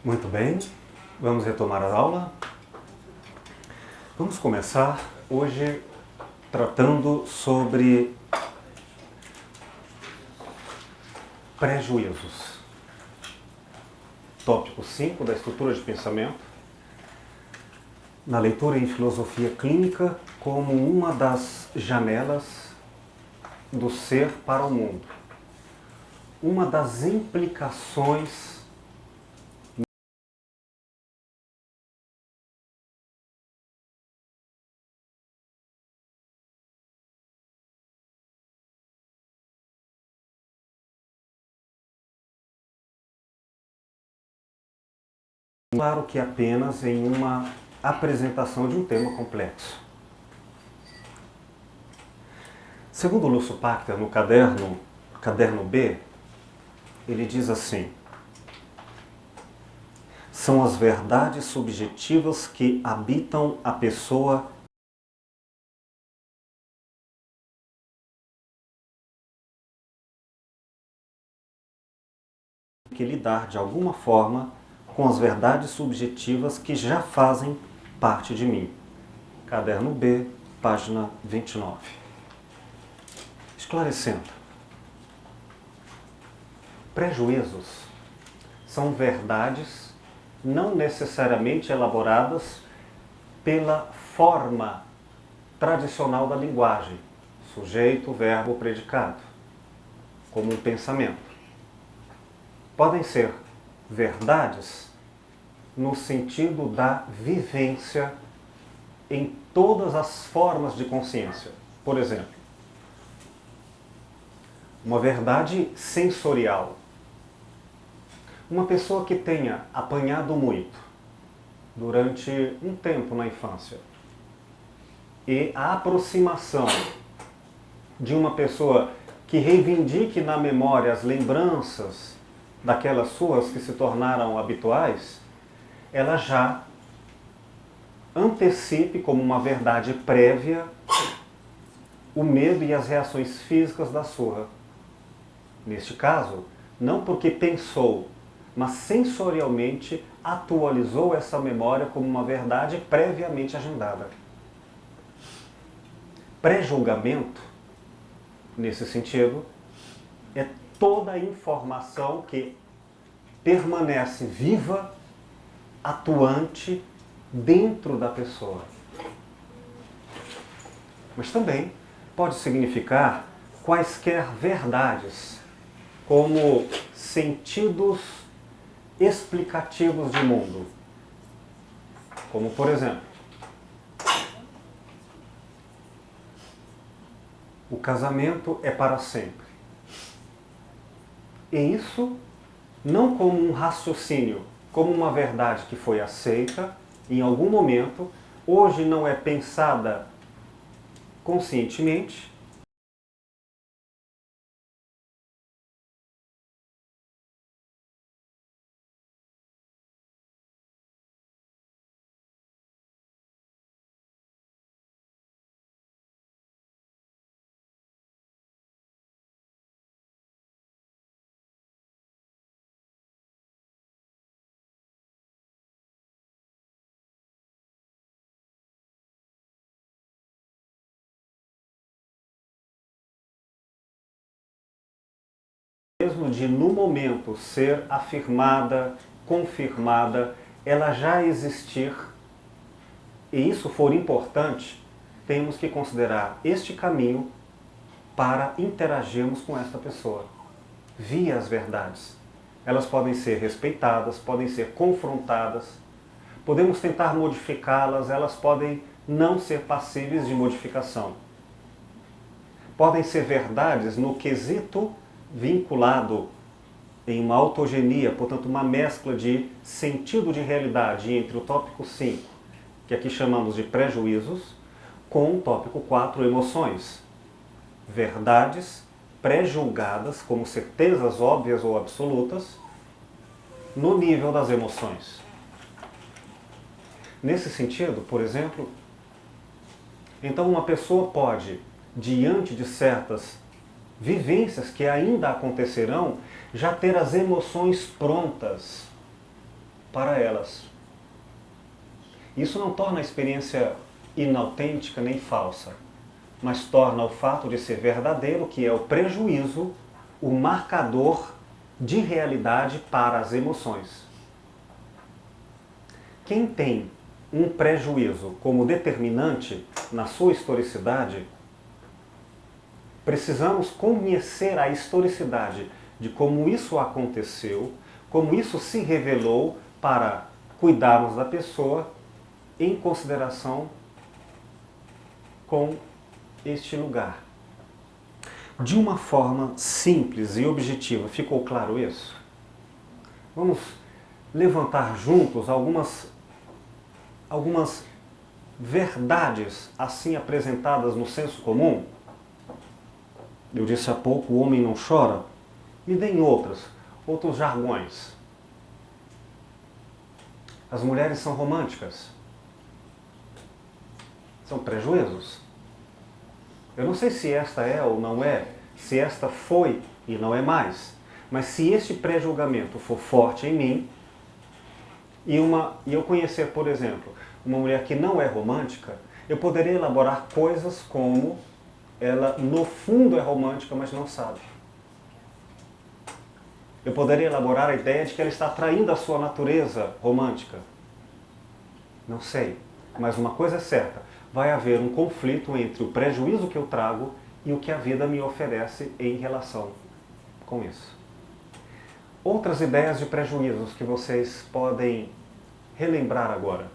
Muito bem, vamos retomar a aula. Vamos começar hoje tratando sobre prejuízos. Tópico 5 da estrutura de pensamento, na leitura em filosofia clínica como uma das janelas do ser para o mundo. Uma das implicações claro que apenas em uma apresentação de um tema complexo. Segundo Lúcio Pachter, no caderno B, ele diz assim: são as verdades subjetivas que habitam a pessoa que lidar de alguma forma com as verdades subjetivas que já fazem parte de mim. Caderno B, página 29. Esclarecendo. Prejuízos são verdades não necessariamente elaboradas pela forma tradicional da linguagem, sujeito, verbo, predicado, como um pensamento. Podem ser verdades no sentido da vivência em todas as formas de consciência. Por exemplo, uma verdade sensorial. Uma pessoa que tenha apanhado muito durante um tempo na infância e a aproximação de uma pessoa que reivindique na memória as lembranças daquelas suas que se tornaram habituais, ela já antecipe como uma verdade prévia o medo e as reações físicas da surra. Neste caso, não porque pensou, mas sensorialmente atualizou essa memória como uma verdade previamente agendada. Pré-julgamento, nesse sentido, é toda a informação que permanece viva, atuante dentro da pessoa. Mas também pode significar quaisquer verdades, como sentidos explicativos de mundo. Como, por exemplo, o casamento é para sempre. E isso não como um raciocínio, como uma verdade que foi aceita em algum momento, hoje não é pensada conscientemente, mesmo de no momento ser afirmada, confirmada, ela já existir, e isso for importante, temos que considerar este caminho para interagirmos com esta pessoa, via as verdades. Elas podem ser respeitadas, podem ser confrontadas, podemos tentar modificá-las, elas podem não ser passíveis de modificação. Podem ser verdades no quesito vinculado em uma autogenia, portanto uma mescla de sentido de realidade entre o tópico 5, que aqui chamamos de prejuízos, com o tópico 4, emoções. Verdades pré-julgadas como certezas óbvias ou absolutas no nível das emoções. Nesse sentido, por exemplo, então uma pessoa pode, diante de certas vivências que ainda acontecerão, já ter as emoções prontas para elas. Isso não torna a experiência inautêntica nem falsa, mas torna o fato de ser verdadeiro, que é o prejuízo, o marcador de realidade para as emoções. Quem tem um prejuízo como determinante na sua historicidade, precisamos conhecer a historicidade de como isso aconteceu, como isso se revelou para cuidarmos da pessoa em consideração com este lugar. De uma forma simples e objetiva, ficou claro isso? Vamos levantar juntos algumas verdades assim apresentadas no senso comum? Eu disse há pouco, o homem não chora. Me deem outros jargões. As mulheres são românticas. São prejuízos. Eu não sei se esta é ou não é, se esta foi e não é mais. Mas se este pré-julgamento for forte em mim, e eu conhecer, por exemplo, uma mulher que não é romântica, eu poderia elaborar coisas como ela no fundo é romântica, mas não sabe. Eu poderia elaborar a ideia de que ela está traindo a sua natureza romântica. Não sei, mas uma coisa é certa, vai haver um conflito entre o prejuízo que eu trago e o que a vida me oferece em relação com isso. Outras ideias de prejuízos que vocês podem relembrar agora.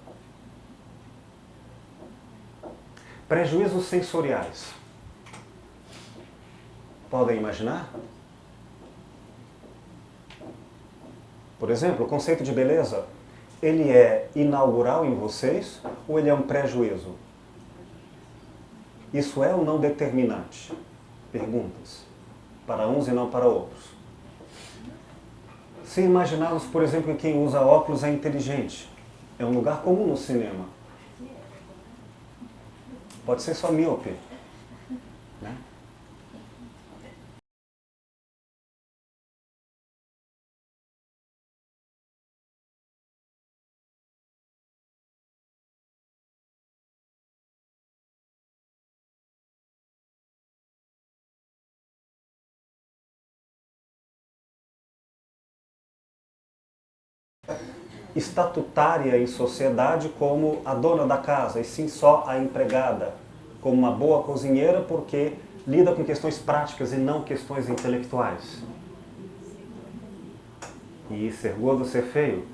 Prejuízos sensoriais. Podem imaginar? Por exemplo, o conceito de beleza, ele é inaugural em vocês ou ele é um prejuízo? Isso é ou não determinante? Perguntas. Para uns e não para outros. Se imaginarmos, por exemplo, que quem usa óculos é inteligente, é um lugar comum no cinema. Pode ser só míope, né? Estatutária em sociedade como a dona da casa, e sim só a empregada, como uma boa cozinheira porque lida com questões práticas e não questões intelectuais. E ser gordo, ser feio.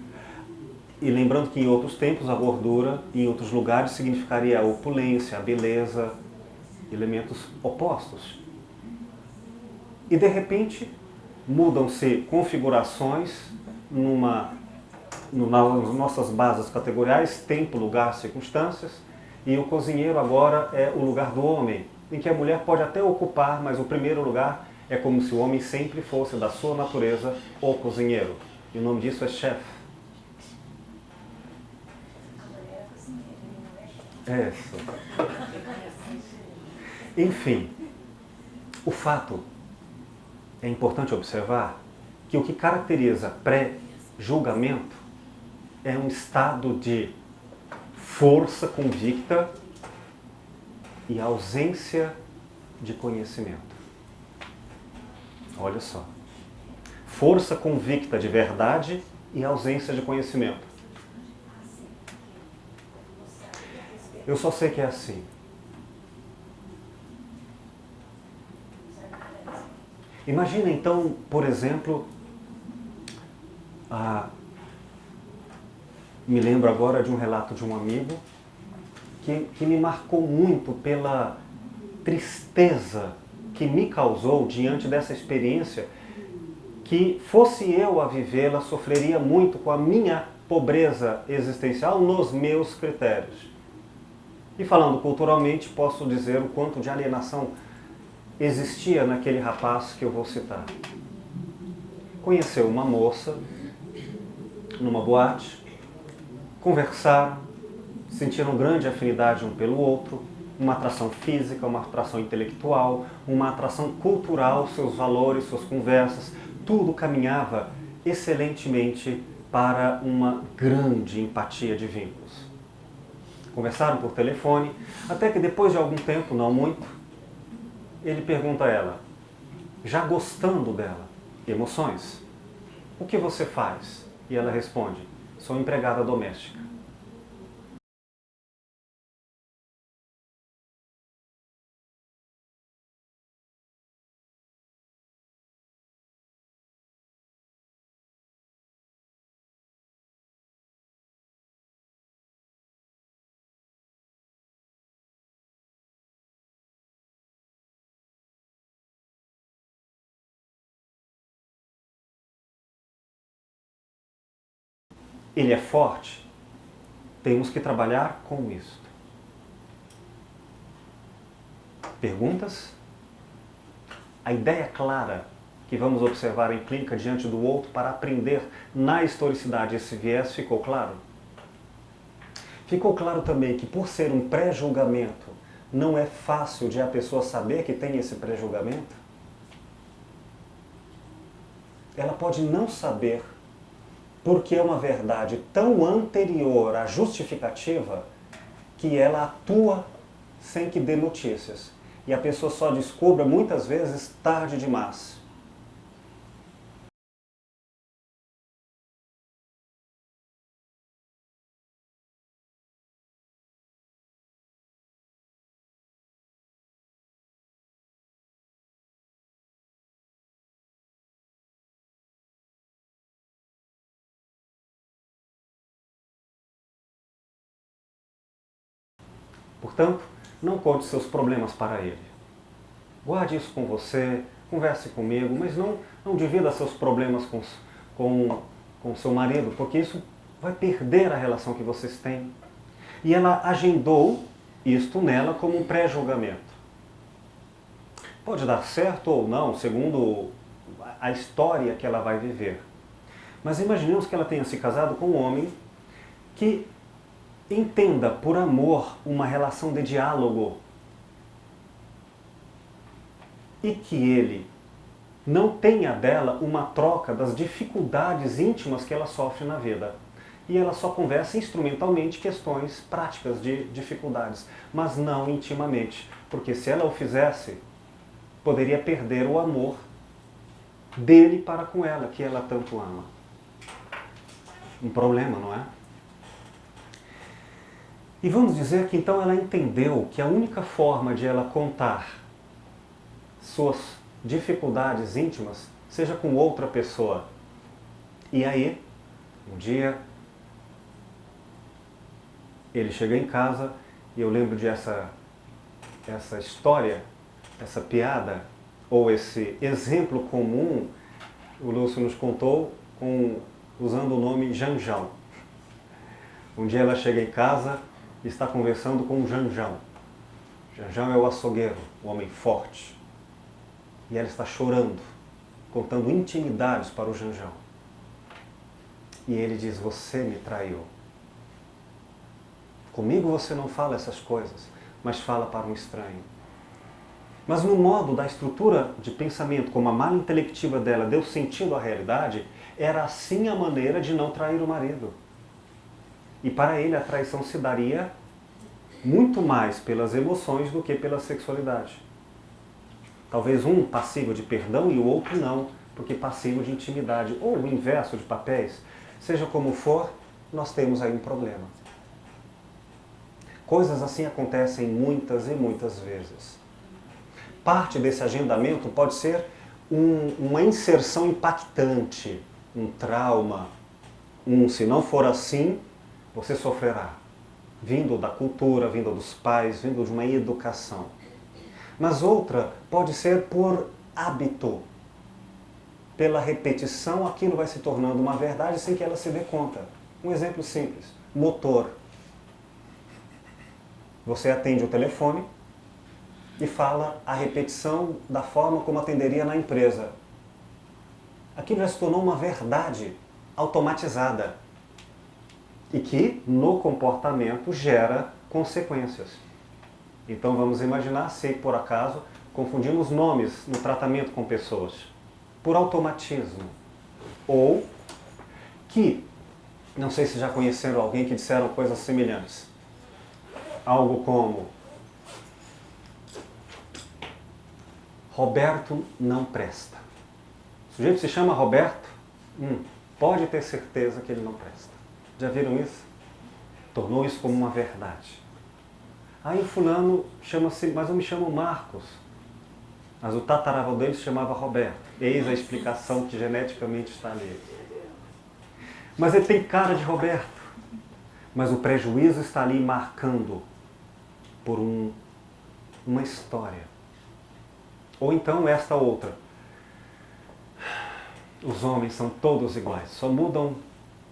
E lembrando que em outros tempos a gordura, em outros lugares, significaria a opulência, a beleza, elementos opostos. E de repente mudam-se configurações nas nossas bases categoriais, tempo, lugar, circunstâncias, e o cozinheiro agora é o lugar do homem, em que a mulher pode até ocupar, mas o primeiro lugar é como se o homem sempre fosse da sua natureza o cozinheiro. E o nome disso é chefe. É isso. Enfim, o fato é importante observar que o que caracteriza pré-julgamento é um estado de força convicta e ausência de conhecimento. Olha só. Força convicta de verdade e ausência de conhecimento. Eu só sei que é assim. Imagina então, por exemplo, me lembro agora de um relato de um amigo que me marcou muito pela tristeza que me causou diante dessa experiência, que fosse eu a vivê-la, sofreria muito com a minha pobreza existencial nos meus critérios. E falando culturalmente, posso dizer o quanto de alienação existia naquele rapaz que eu vou citar. Conheceu uma moça numa boate, conversaram, sentiram grande afinidade um pelo outro, uma atração física, uma atração intelectual, uma atração cultural, seus valores, suas conversas, tudo caminhava excelentemente para uma grande empatia de vínculos. Conversaram por telefone, até que depois de algum tempo, não muito, ele pergunta a ela, já gostando dela, emoções, o que você faz? E ela responde, sou empregada doméstica. Ele é forte? Temos que trabalhar com isso. Perguntas? A ideia clara que vamos observar em clínica diante do outro para aprender na historicidade esse viés ficou claro? Ficou claro também que por ser um pré-julgamento, não é fácil de a pessoa saber que tem esse pré-julgamento? Ela pode não saber porque é uma verdade tão anterior à justificativa que ela atua sem que dê notícias. E a pessoa só descubra, muitas vezes, tarde demais. Portanto, não conte seus problemas para ele. Guarde isso com você, converse comigo, mas não divida seus problemas com seu marido, porque isso vai perder a relação que vocês têm. E ela agendou isto nela como um pré-julgamento. Pode dar certo ou não, segundo a história que ela vai viver. Mas imaginemos que ela tenha se casado com um homem que entenda por amor uma relação de diálogo e que ele não tenha dela uma troca das dificuldades íntimas que ela sofre na vida. E ela só conversa instrumentalmente questões práticas de dificuldades, mas não intimamente, porque se ela o fizesse, poderia perder o amor dele para com ela, que ela tanto ama. Um problema, não é? E vamos dizer que então ela entendeu que a única forma de ela contar suas dificuldades íntimas seja com outra pessoa. E aí, um dia, ele chega em casa e eu lembro de essa história, essa piada, ou esse exemplo comum, o Lúcio nos contou usando o nome Janjão. Um dia ela chega em casa e está conversando com o Janjão. Janjão é o açougueiro, o homem forte. E ela está chorando, contando intimidades para o Janjão. E ele diz, você me traiu. Comigo você não fala essas coisas, mas fala para um estranho. Mas no modo da estrutura de pensamento, como a malha intelectiva dela deu sentido à realidade, era assim a maneira de não trair o marido. E para ele a traição se daria muito mais pelas emoções do que pela sexualidade. Talvez um passivo de perdão e o outro não, porque passivo de intimidade, ou o inverso de papéis, seja como for, nós temos aí um problema. Coisas assim acontecem muitas e muitas vezes. Parte desse agendamento pode ser uma inserção impactante, um trauma, se não for assim, você sofrerá. Vindo da cultura, vindo dos pais, vindo de uma educação. Mas outra pode ser por hábito. Pela repetição, aquilo vai se tornando uma verdade sem que ela se dê conta. Um exemplo simples. Motor. Você atende o telefone e fala a repetição da forma como atenderia na empresa. Aquilo já se tornou uma verdade automatizada e que, no comportamento, gera consequências. Então vamos imaginar se, por acaso, confundimos nomes no tratamento com pessoas, por automatismo, ou que Não sei se já conheceram alguém que disseram coisas semelhantes. Algo como: Roberto não presta. O sujeito se chama Roberto, pode ter certeza que ele não presta. Já viram isso? Tornou isso como uma verdade. Aí o fulano chama-se, mas eu me chamo Marcos. Mas o tataravô dele se chamava Roberto. Eis a explicação que geneticamente está ali. Mas ele tem cara de Roberto. Mas o prejuízo está ali marcando por uma história. Ou então esta outra. Os homens são todos iguais, só mudam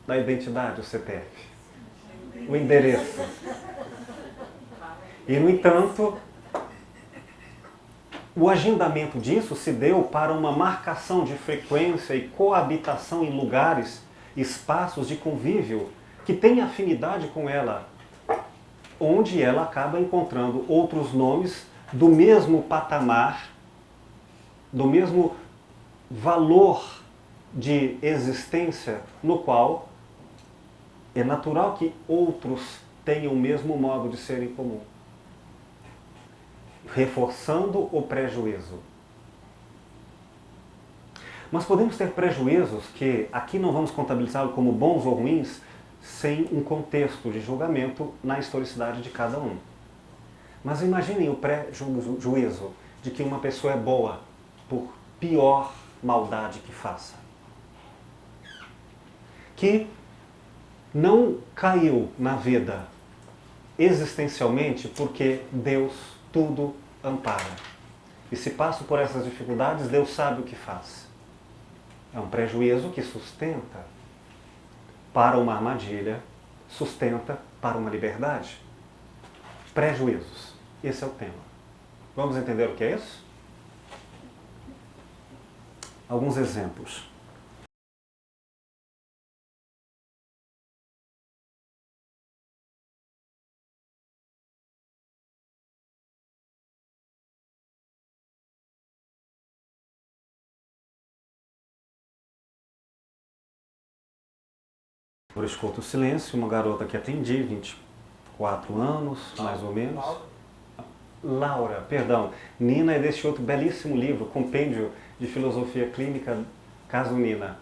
na identidade o CPF, o endereço. E, no entanto, o agendamento disso se deu para uma marcação de frequência e coabitação em lugares, espaços de convívio que têm afinidade com ela, onde ela acaba encontrando outros nomes do mesmo patamar, do mesmo valor de existência, no qual é natural que outros tenham o mesmo modo de ser em comum, reforçando o prejuízo. Mas podemos ter prejuízos que aqui não vamos contabilizá-los como bons ou ruins, sem um contexto de julgamento na historicidade de cada um. Mas imaginem o prejuízo de que uma pessoa é boa por pior maldade que faça. Que não caiu na vida existencialmente porque Deus tudo ampara. E se passa por essas dificuldades, Deus sabe o que faz. É um prejuízo que sustenta para uma armadilha, sustenta para uma liberdade. Prejuízos. Esse é o tema. Vamos entender o que é isso? Alguns exemplos. Eu escuto o silêncio, uma garota que atendi, 24 anos, mais ou menos. Laura, perdão. Nina é deste outro belíssimo livro, Compêndio de Filosofia Clínica, Caso Nina,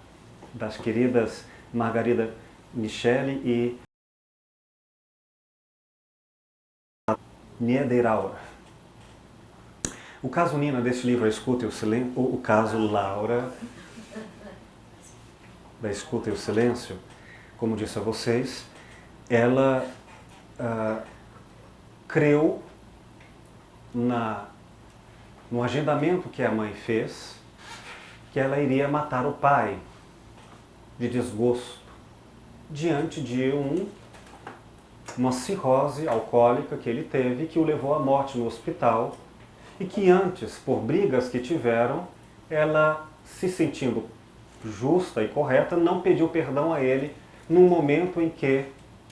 das queridas Margarida Michele e Niederauer. O caso Nina deste livro, A Escuta e o Silêncio, o caso Laura, da Escuta e o Silêncio, como disse a vocês, ela creu no agendamento que a mãe fez, que ela iria matar o pai de desgosto, diante de uma cirrose alcoólica que ele teve, que o levou à morte no hospital, e que antes, por brigas que tiveram, ela, se sentindo justa e correta, não pediu perdão a ele num momento em que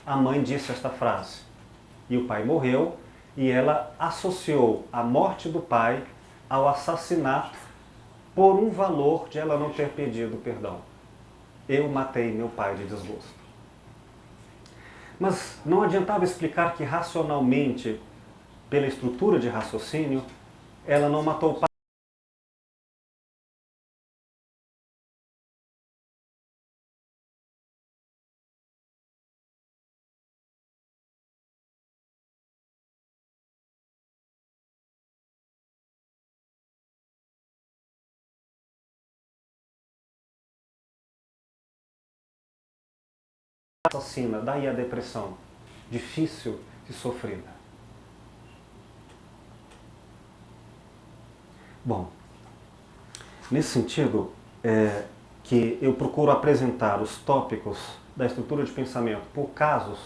a mãe disse esta frase. E o pai morreu, e ela associou a morte do pai ao assassinato por um valor de ela não ter pedido perdão. Eu matei meu pai de desgosto. Mas não adiantava explicar que racionalmente, pela estrutura de raciocínio, ela não matou o pai. Assassina, daí a depressão, difícil e sofrida. Bom, nesse sentido, que eu procuro apresentar os tópicos da estrutura de pensamento por casos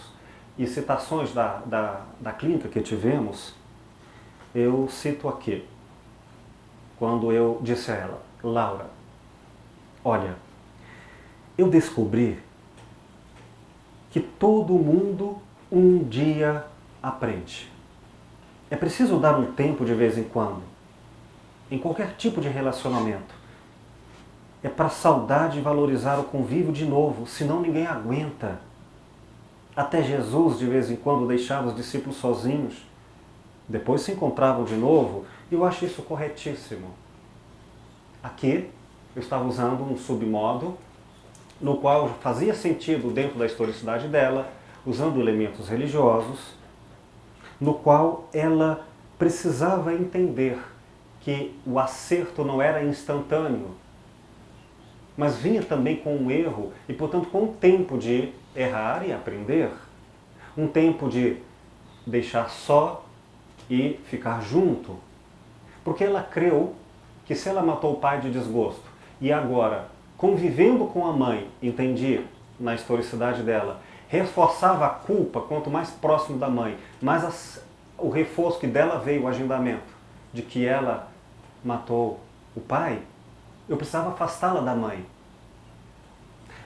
e citações da clínica que tivemos, eu cito aqui, quando eu disse a ela: Laura, olha, eu descobri que todo mundo um dia aprende. É preciso dar um tempo de vez em quando, em qualquer tipo de relacionamento. É para saudade e valorizar o convívio de novo, senão ninguém aguenta. Até Jesus, de vez em quando, deixava os discípulos sozinhos. Depois se encontravam de novo, e eu acho isso corretíssimo. Aqui, eu estava usando um submodo, no qual fazia sentido dentro da historicidade dela, usando elementos religiosos, no qual ela precisava entender que o acerto não era instantâneo, mas vinha também com um erro e, portanto, com um tempo de errar e aprender. Um tempo de deixar só e ficar junto. Porque ela creu que se ela matou o pai de desgosto e agora, convivendo com a mãe, entendi na historicidade dela, reforçava a culpa quanto mais próximo da mãe, mais o reforço que dela veio, o agendamento de que ela matou o pai, eu precisava afastá-la da mãe.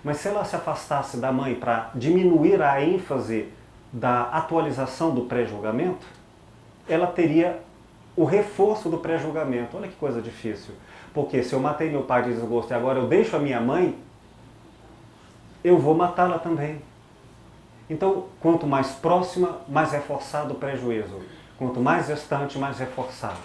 Mas se ela se afastasse da mãe para diminuir a ênfase da atualização do pré-julgamento, ela teria o reforço do pré-julgamento. Olha que coisa difícil. Porque se eu matei meu pai de desgosto e agora eu deixo a minha mãe, eu vou matá-la também. Então, quanto mais próxima, mais reforçado o prejuízo. Quanto mais distante, mais reforçado.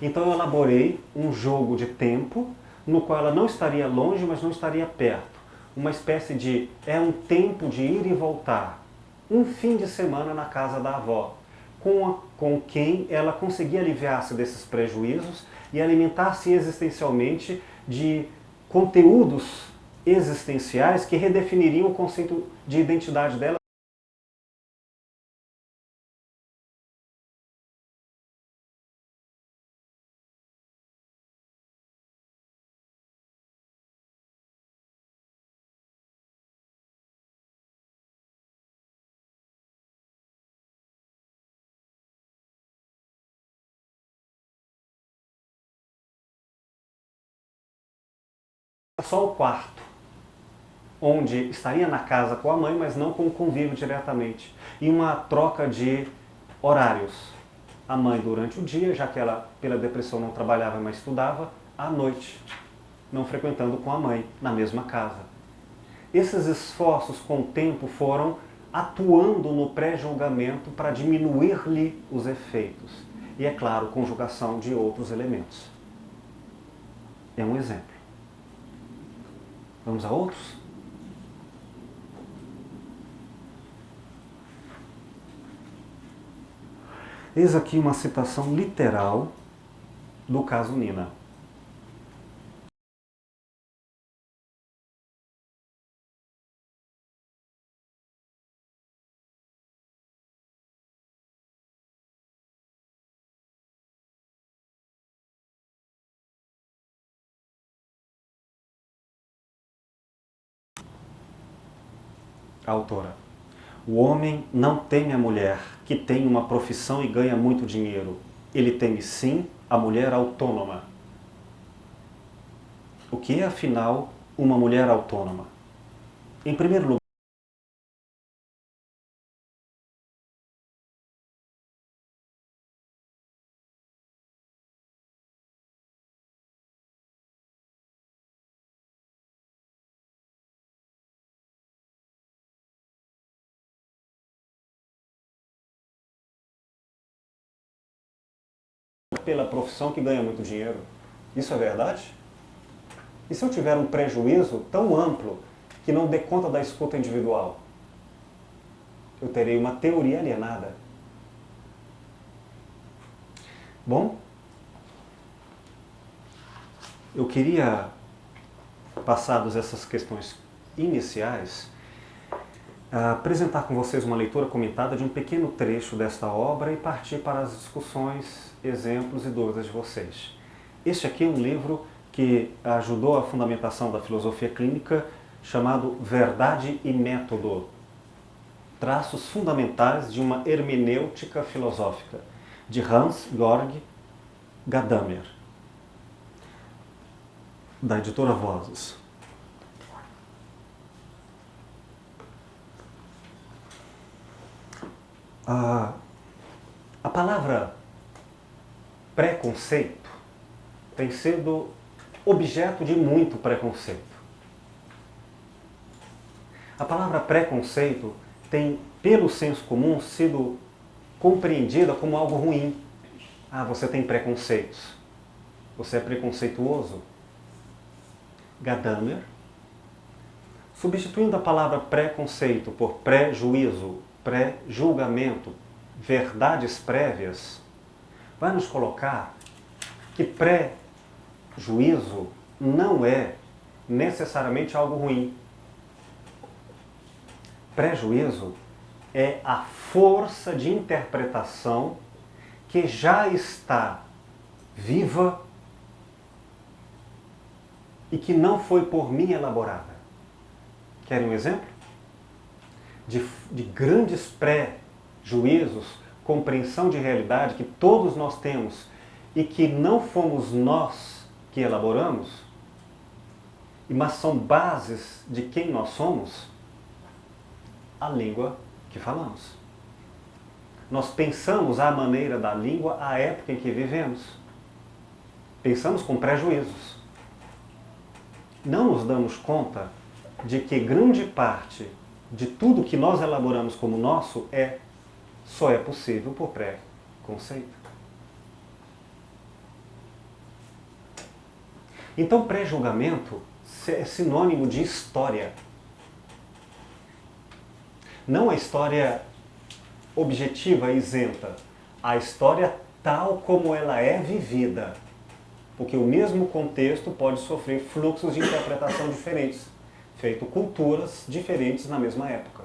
Então eu elaborei um jogo de tempo no qual ela não estaria longe, mas não estaria perto. Uma espécie de, um tempo de ir e voltar. Um fim de semana na casa da avó, com quem ela conseguia aliviar-se desses prejuízos e alimentar-se existencialmente de conteúdos existenciais que redefiniriam o conceito de identidade dela. Só o quarto, onde estaria na casa com a mãe, mas não com o convívio diretamente. E uma troca de horários. A mãe durante o dia, já que ela, pela depressão, não trabalhava, mas estudava, à noite, não frequentando com a mãe, na mesma casa. Esses esforços, com o tempo, foram atuando no pré-julgamento para diminuir-lhe os efeitos. E, é claro, conjugação de outros elementos. É um exemplo. Vamos a outros? Eis aqui uma citação literal do caso Nina. A autora. O homem não teme a mulher que tem uma profissão e ganha muito dinheiro. Ele teme sim a mulher autônoma. O que é, afinal, uma mulher autônoma? Em primeiro lugar, pela profissão que ganha muito dinheiro. Isso é verdade? E se eu tiver um prejuízo tão amplo que não dê conta da escuta individual? Eu terei uma teoria alienada. Bom, eu queria, passadas essas questões iniciais, apresentar com vocês uma leitura comentada de um pequeno trecho desta obra e partir para as discussões, exemplos e dúvidas de vocês. Este aqui é um livro que ajudou a fundamentação da filosofia clínica, chamado Verdade e Método. Traços fundamentais de uma hermenêutica filosófica, de Hans-Georg Gadamer, da editora Vozes. A palavra preconceito tem sido objeto de muito preconceito. A palavra preconceito tem, pelo senso comum, sido compreendida como algo ruim. Ah, você tem preconceitos. Você é preconceituoso. Gadamer, substituindo a palavra preconceito por pré-juízo, pré-julgamento, verdades prévias, vai nos colocar que pré-juízo não é necessariamente algo ruim. Prejuízo é a força de interpretação que já está viva e que não foi por mim elaborada. Querem um exemplo? De grandes pré-juízos, compreensão de realidade que todos nós temos e que não fomos nós que elaboramos, mas são bases de quem nós somos, a língua que falamos. Nós pensamos à maneira da língua à época em que vivemos. Pensamos com prejuízos. Não nos damos conta de que grande parte de tudo que nós elaboramos como nosso só é possível por pré-conceito. Então, pré-julgamento é sinônimo de história. Não a história objetiva, isenta. A história tal como ela é vivida. Porque o mesmo contexto pode sofrer fluxos de interpretação diferentes, feito culturas diferentes na mesma época.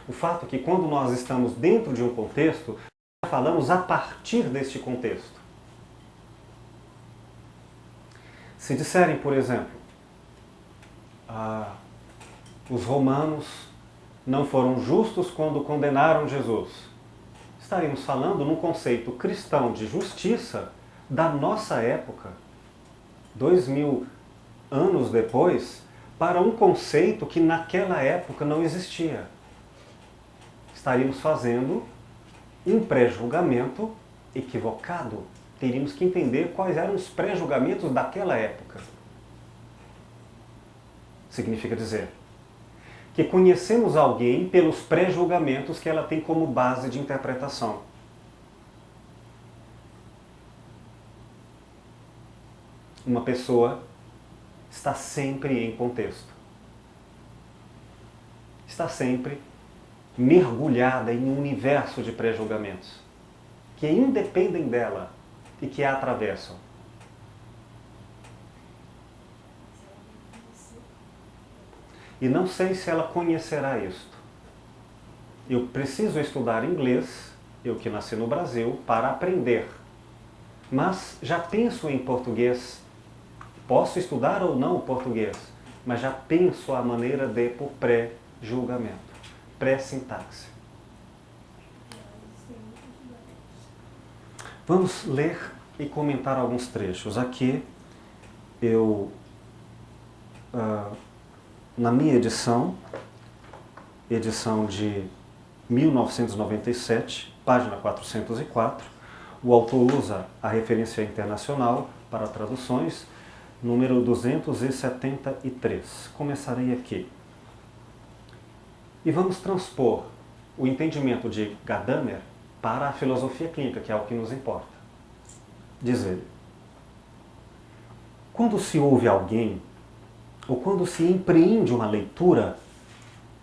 O fato é que quando nós estamos dentro de um contexto, falamos a partir deste contexto. Se disserem, por exemplo, os romanos não foram justos quando condenaram Jesus, estaríamos falando num conceito cristão de justiça da nossa época, 2000 anos depois, para um conceito que naquela época não existia. Estaríamos fazendo um pré-julgamento equivocado. Teríamos que entender quais eram os pré-julgamentos daquela época. Significa dizer que conhecemos alguém pelos pré-julgamentos que ela tem como base de interpretação. Uma pessoa está sempre em contexto. Está sempre mergulhada em um universo de pré-julgamentos que independem dela e que a atravessam. E não sei se ela conhecerá isto. Eu preciso estudar inglês, eu que nasci no Brasil, para aprender. Mas já penso em português. Posso estudar ou não o português, mas já penso a maneira de por pré-julgamento, pré-sintaxe. Vamos ler e comentar alguns trechos. Aqui eu, na minha edição de 1997, página 404, o autor usa a referência internacional para traduções, número 273. Começarei aqui. E vamos transpor o entendimento de Gadamer para a filosofia clínica, que é o que nos importa. Diz ele: quando se ouve alguém, ou quando se empreende uma leitura,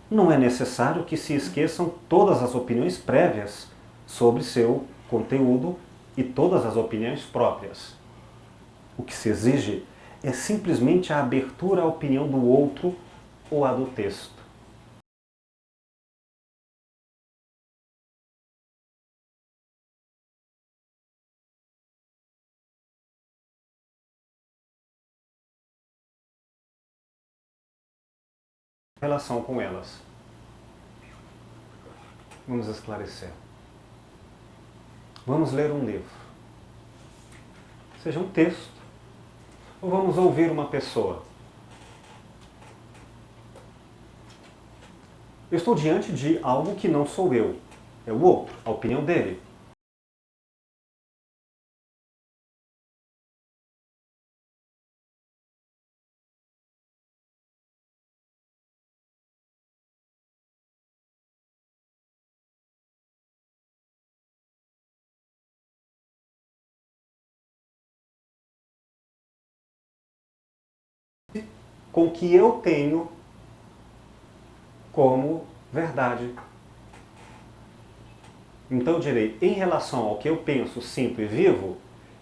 não é necessário que se esqueçam todas as opiniões prévias sobre seu conteúdo e todas as opiniões próprias. O que se exige é simplesmente a abertura à opinião do outro ou à do texto. Relação com elas. Vamos esclarecer. Vamos ler um livro. Seja um texto, ou vamos ouvir uma pessoa. Eu estou diante de algo que não sou eu, é o outro, a opinião dele. com o que eu tenho como verdade. Então eu direi, em relação ao que eu penso, sinto e vivo,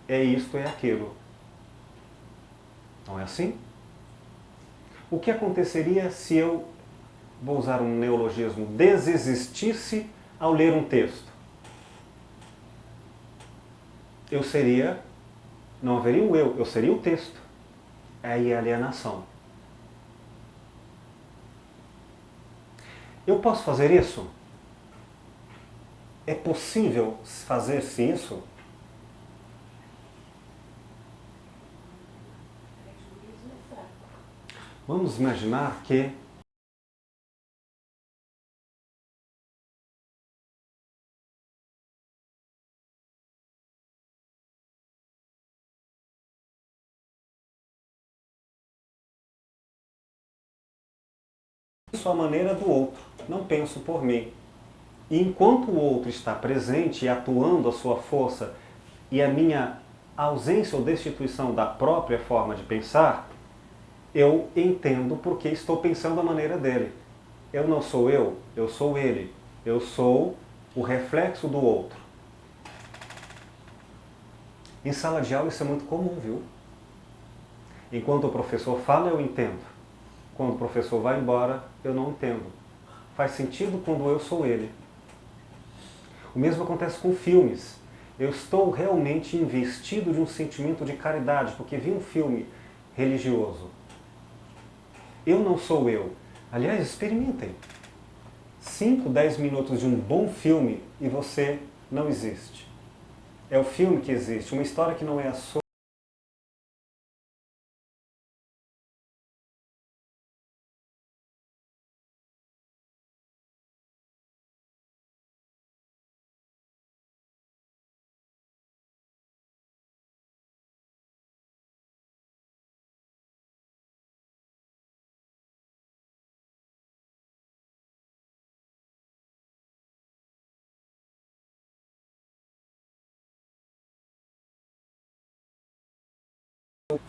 é isto e aquilo. Não é assim? O que aconteceria se eu, vou usar um neologismo, desexistisse ao ler um texto? Não haveria o eu seria o texto. Aí é alienação. Eu posso fazer isso? É possível fazer-se isso? Vamos imaginar que penso à maneira do outro, não penso por mim. E enquanto o outro está presente e atuando a sua força e a minha ausência ou destituição da própria forma de pensar, eu entendo porque estou pensando à maneira dele. Eu não sou eu sou ele. Eu sou o reflexo do outro. Em sala de aula isso é muito comum, viu? Enquanto o professor fala, eu entendo. Quando o professor vai embora, eu não entendo. Faz sentido quando eu sou ele. O mesmo acontece com filmes. Eu estou realmente investido de um sentimento de caridade, porque vi um filme religioso. Eu não sou eu. Aliás, experimentem. 5, 10 minutos de um bom filme e você não existe. É o filme que existe, uma história que não é a sua.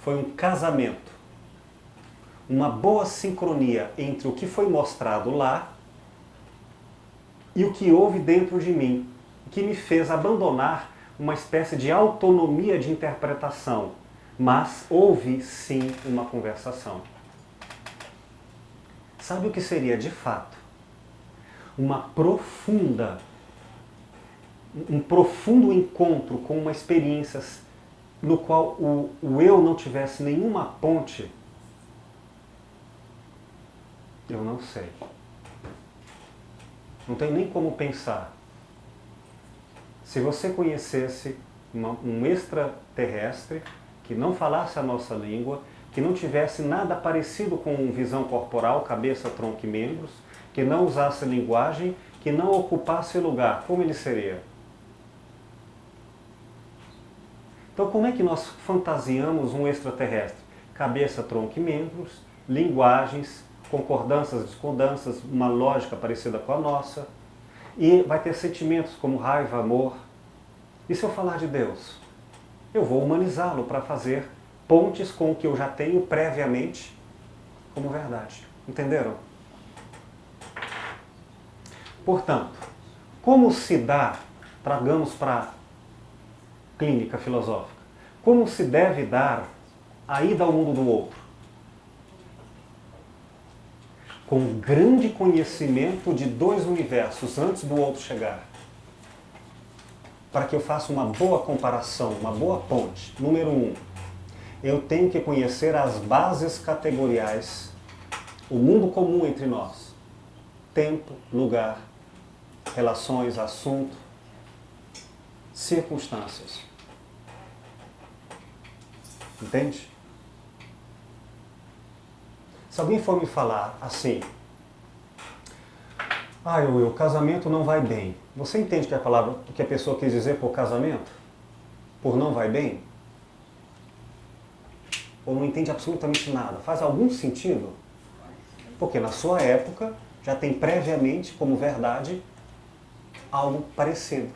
Foi um casamento. Uma boa sincronia entre o que foi mostrado lá e o que houve dentro de mim, que me fez abandonar uma espécie de autonomia de interpretação, mas houve sim uma conversação. Sabe o que seria de fato? Um profundo encontro com uma experiência no qual o eu não tivesse nenhuma ponte? Eu não sei. Não tem nem como pensar. Se você conhecesse um extraterrestre que não falasse a nossa língua, que não tivesse nada parecido com visão corporal, cabeça, tronco e membros, que não usasse linguagem, que não ocupasse lugar, como ele seria? Então como é que nós fantasiamos um extraterrestre? Cabeça, tronco e membros, linguagens, concordâncias, discordâncias, uma lógica parecida com a nossa, e vai ter sentimentos como raiva, amor. E se eu falar de Deus? Eu vou humanizá-lo para fazer pontes com o que eu já tenho previamente como verdade. Entenderam? Portanto, como se dá, tragamos para a clínica filosófica, como se deve dar a ida ao mundo do outro? Com grande conhecimento de dois universos antes do outro chegar. Para que eu faça uma boa comparação, uma boa ponte. Número 1, eu tenho que conhecer as bases categoriais, o mundo comum entre nós. Tempo, lugar, relações, assunto, circunstâncias. Entende? Se alguém for me falar assim, o casamento não vai bem. Você entende que o que a pessoa quis dizer por casamento? Por não vai bem? Ou não entende absolutamente nada? Faz algum sentido? Porque na sua época já tem previamente como verdade algo parecido.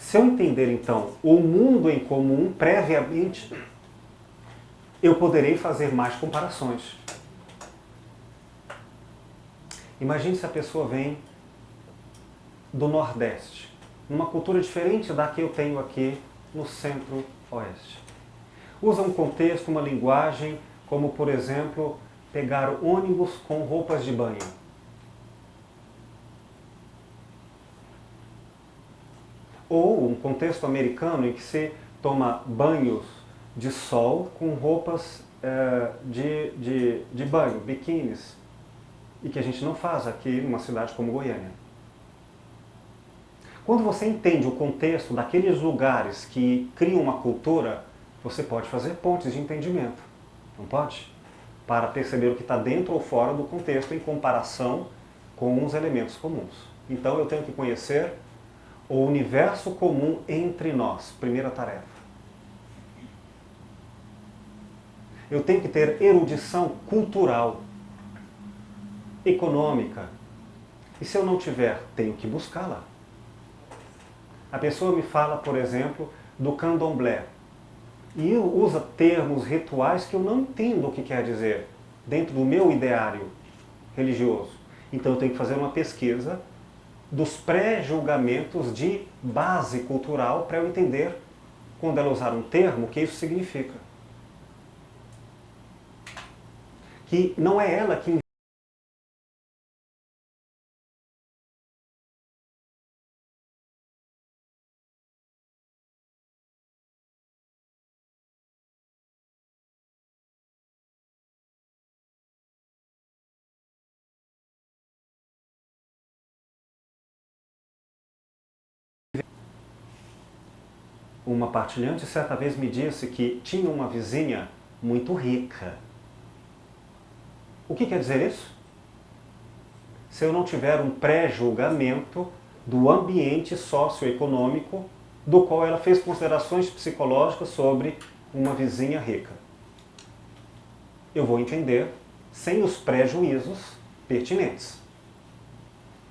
Se eu entender então o mundo em comum previamente, eu poderei fazer mais comparações. Imagine se a pessoa vem do Nordeste, numa cultura diferente da que eu tenho aqui no Centro-Oeste. Usa um contexto, uma linguagem, como por exemplo, pegar ônibus com roupas de banho. Ou um contexto americano em que se toma banhos de sol com roupas de banho, biquínis, e que a gente não faz aqui numa cidade como Goiânia. Quando você entende o contexto daqueles lugares que criam uma cultura, você pode fazer pontes de entendimento, não pode? Para perceber o que está dentro ou fora do contexto em comparação com os elementos comuns. Então eu tenho que conhecer o universo comum entre nós, primeira tarefa. Eu tenho que ter erudição cultural, econômica. E se eu não tiver, tenho que buscá-la. A pessoa me fala, por exemplo, do candomblé. E usa termos, rituais que eu não entendo o que quer dizer dentro do meu ideário religioso. Então eu tenho que fazer uma pesquisa dos pré-julgamentos de base cultural para eu entender, quando ela usar um termo, o que isso significa. Que não é ela que uma partilhante certa vez me disse que tinha uma vizinha muito rica. O que quer dizer isso? Se eu não tiver um pré-julgamento do ambiente socioeconômico do qual ela fez considerações psicológicas sobre uma vizinha rica. Eu vou entender sem os prejuízos pertinentes.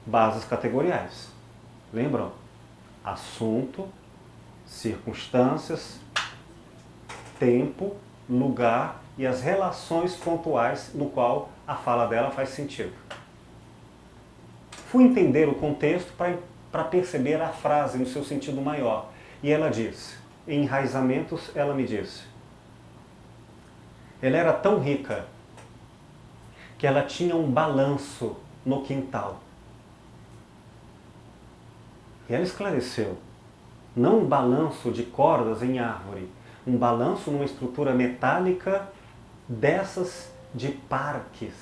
Bases categoriais. Lembram? Assunto, circunstâncias, tempo, lugar e as relações pontuais no qual a fala dela faz sentido. Fui entender o contexto para perceber a frase no seu sentido maior. E ela disse, em enraizamentos, ela me disse, ela era tão rica que ela tinha um balanço no quintal. E ela esclareceu, não um balanço de cordas em árvore, um balanço numa estrutura metálica dessas de parques.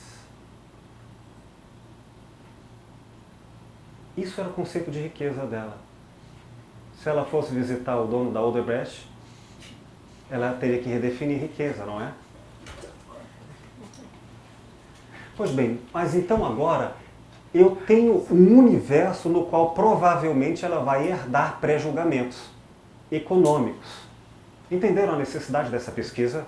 Isso era o conceito de riqueza dela. Se ela fosse visitar o dono da Odebrecht, ela teria que redefinir riqueza, não é? Pois bem, mas então agora eu tenho um universo no qual provavelmente ela vai herdar pré-julgamentos econômicos. Entenderam a necessidade dessa pesquisa?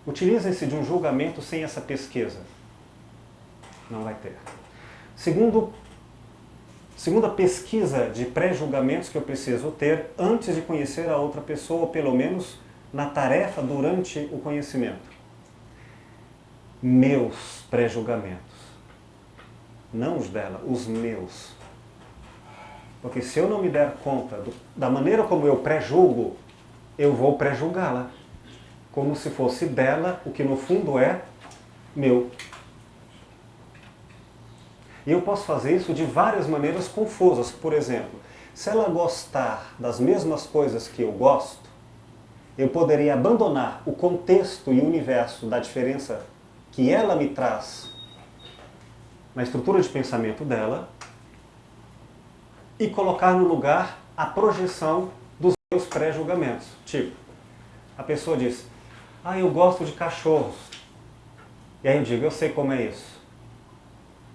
Utilizem-se de um julgamento sem essa pesquisa. Não vai ter. Segunda pesquisa de pré-julgamentos que eu preciso ter antes de conhecer a outra pessoa, ou pelo menos na tarefa durante o conhecimento. Meus pré-julgamentos. Não os dela, os meus. Porque se eu não me der conta da maneira como eu pré-julgo, eu vou pré-julgá-la. Como se fosse dela, o que no fundo é meu. E eu posso fazer isso de várias maneiras confusas. Por exemplo, se ela gostar das mesmas coisas que eu gosto, eu poderia abandonar o contexto e o universo da diferença que ela me traz na estrutura de pensamento dela e colocar no lugar a projeção dos meus pré-julgamentos. Tipo, a pessoa diz, eu gosto de cachorros. E aí eu digo, eu sei como é isso.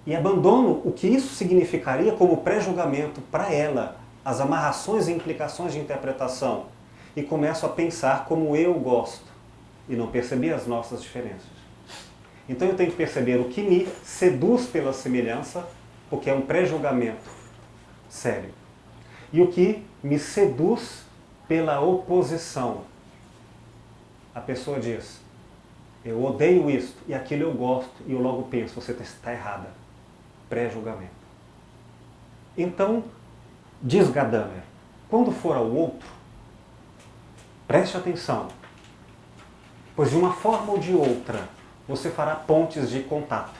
E abandono o que isso significaria como pré-julgamento para ela, as amarrações e implicações de interpretação, e começo a pensar como eu gosto, e não perceber as nossas diferenças. Então eu tenho que perceber o que me seduz pela semelhança, porque é um pré-julgamento sério, e o que me seduz pela oposição. A pessoa diz, eu odeio isto e aquilo eu gosto, e eu logo penso, você está errada. Pré-julgamento. Então, diz Gadamer, quando for ao outro, preste atenção, pois de uma forma ou de outra, você fará pontes de contato.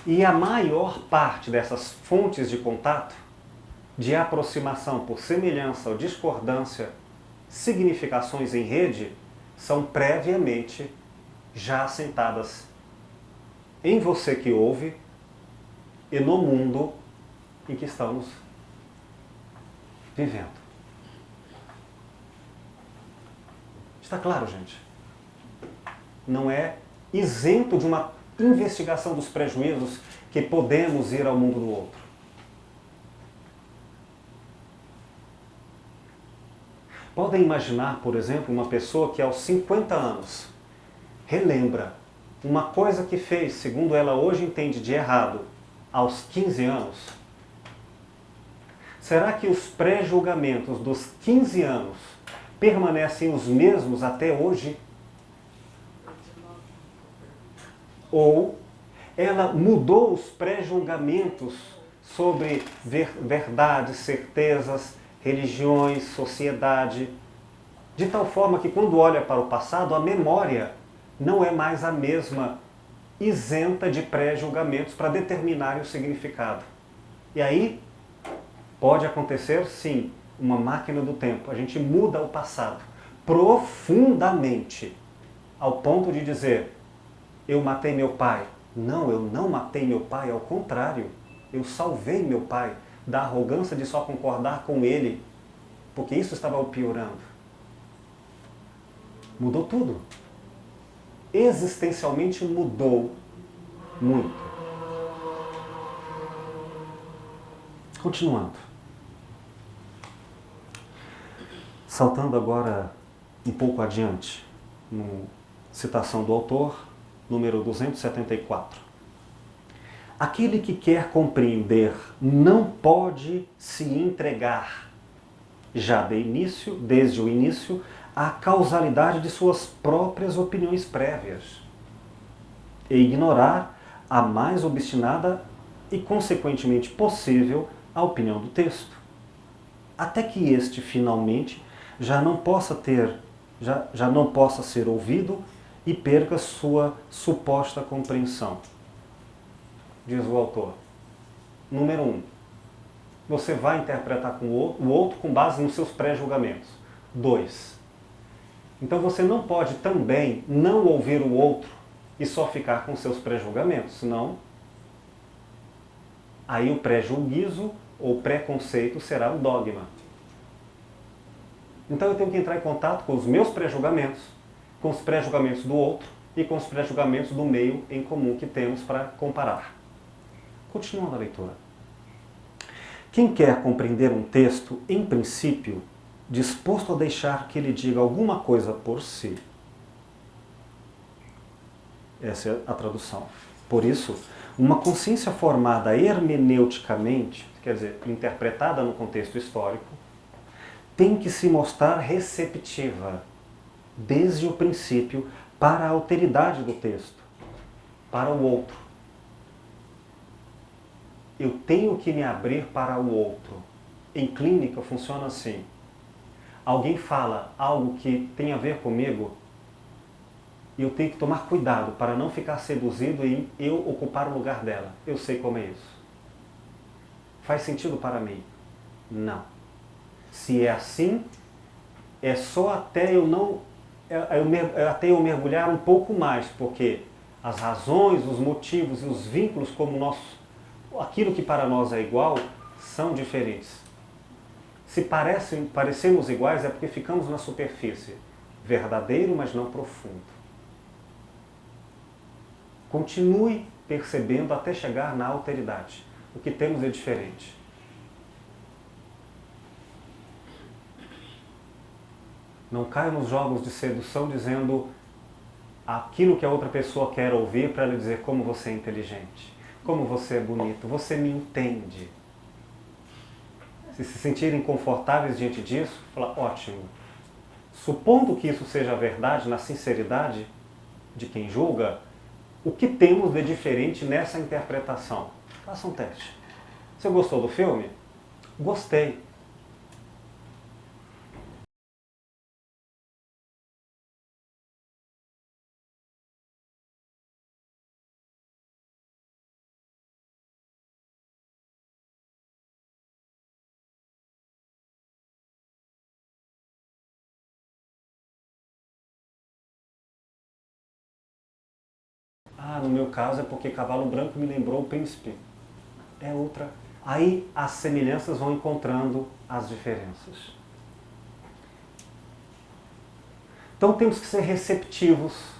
E a maior parte dessas fontes de contato, de aproximação por semelhança ou discordância, significações em rede, são previamente já assentadas em você que ouve e no mundo em que estamos vivendo. Está claro, gente? Não é isento de uma investigação dos prejuízos que podemos ir ao mundo do outro. Podem imaginar, por exemplo, uma pessoa que aos 50 anos relembra uma coisa que fez, segundo ela hoje entende de errado, aos 15 anos? Será que os pré-julgamentos dos 15 anos permanecem os mesmos até hoje? Ou ela mudou os pré-julgamentos sobre verdades, certezas, religiões, sociedade, de tal forma que quando olha para o passado, a memória não é mais a mesma, isenta de pré-julgamentos para determinar o significado. E aí pode acontecer, sim, uma máquina do tempo. A gente muda o passado profundamente, ao ponto de dizer, eu matei meu pai. Não, eu não matei meu pai, ao contrário, eu salvei meu pai da arrogância de só concordar com ele, porque isso estava o piorando. Mudou tudo. Existencialmente mudou muito. Continuando. Saltando agora um pouco adiante, citação do autor, número 274. Aquele que quer compreender não pode se entregar, já desde o início, à causalidade de suas próprias opiniões prévias e ignorar a mais obstinada e, consequentemente, possível a opinião do texto, até que este, finalmente, já não possa ser ouvido e perca sua suposta compreensão. Diz o autor. Número 1. Você vai interpretar o outro com base nos seus pré-julgamentos. 2. Então você não pode também não ouvir o outro e só ficar com seus pré-julgamentos, senão aí o pré-julguizo ou preconceito será um dogma. Então eu tenho que entrar em contato com os meus pré-julgamentos, com os pré-julgamentos do outro e com os pré-julgamentos do meio em comum que temos para comparar. Continuando a leitura. Quem quer compreender um texto, em princípio, disposto a deixar que ele diga alguma coisa por si. Essa é a tradução. Por isso, uma consciência formada hermeneuticamente, quer dizer, interpretada no contexto histórico, tem que se mostrar receptiva, desde o princípio, para a alteridade do texto, para o outro. Eu tenho que me abrir para o outro. Em clínica funciona assim. Alguém fala algo que tem a ver comigo e eu tenho que tomar cuidado para não ficar seduzido e eu ocupar o lugar dela. Eu sei como é isso. Faz sentido para mim? Não. Se é assim, é só até até eu mergulhar um pouco mais, porque as razões, os motivos e os vínculos como aquilo que para nós é igual, são diferentes. Se parecemos iguais é porque ficamos na superfície. Verdadeiro, mas não profundo. Continue percebendo até chegar na alteridade. O que temos é diferente. Não caia nos jogos de sedução dizendo aquilo que a outra pessoa quer ouvir para lhe dizer como você é inteligente, como você é bonito, você me entende. Se sentirem confortáveis diante disso, fala, ótimo. Supondo que isso seja verdade, na sinceridade de quem julga, o que temos de diferente nessa interpretação? Faça um teste. Você gostou do filme? Gostei. Ah, no meu caso é porque Cavalo Branco me lembrou o Príncipe. É outra. Aí as semelhanças vão encontrando as diferenças. Então temos que ser receptivos.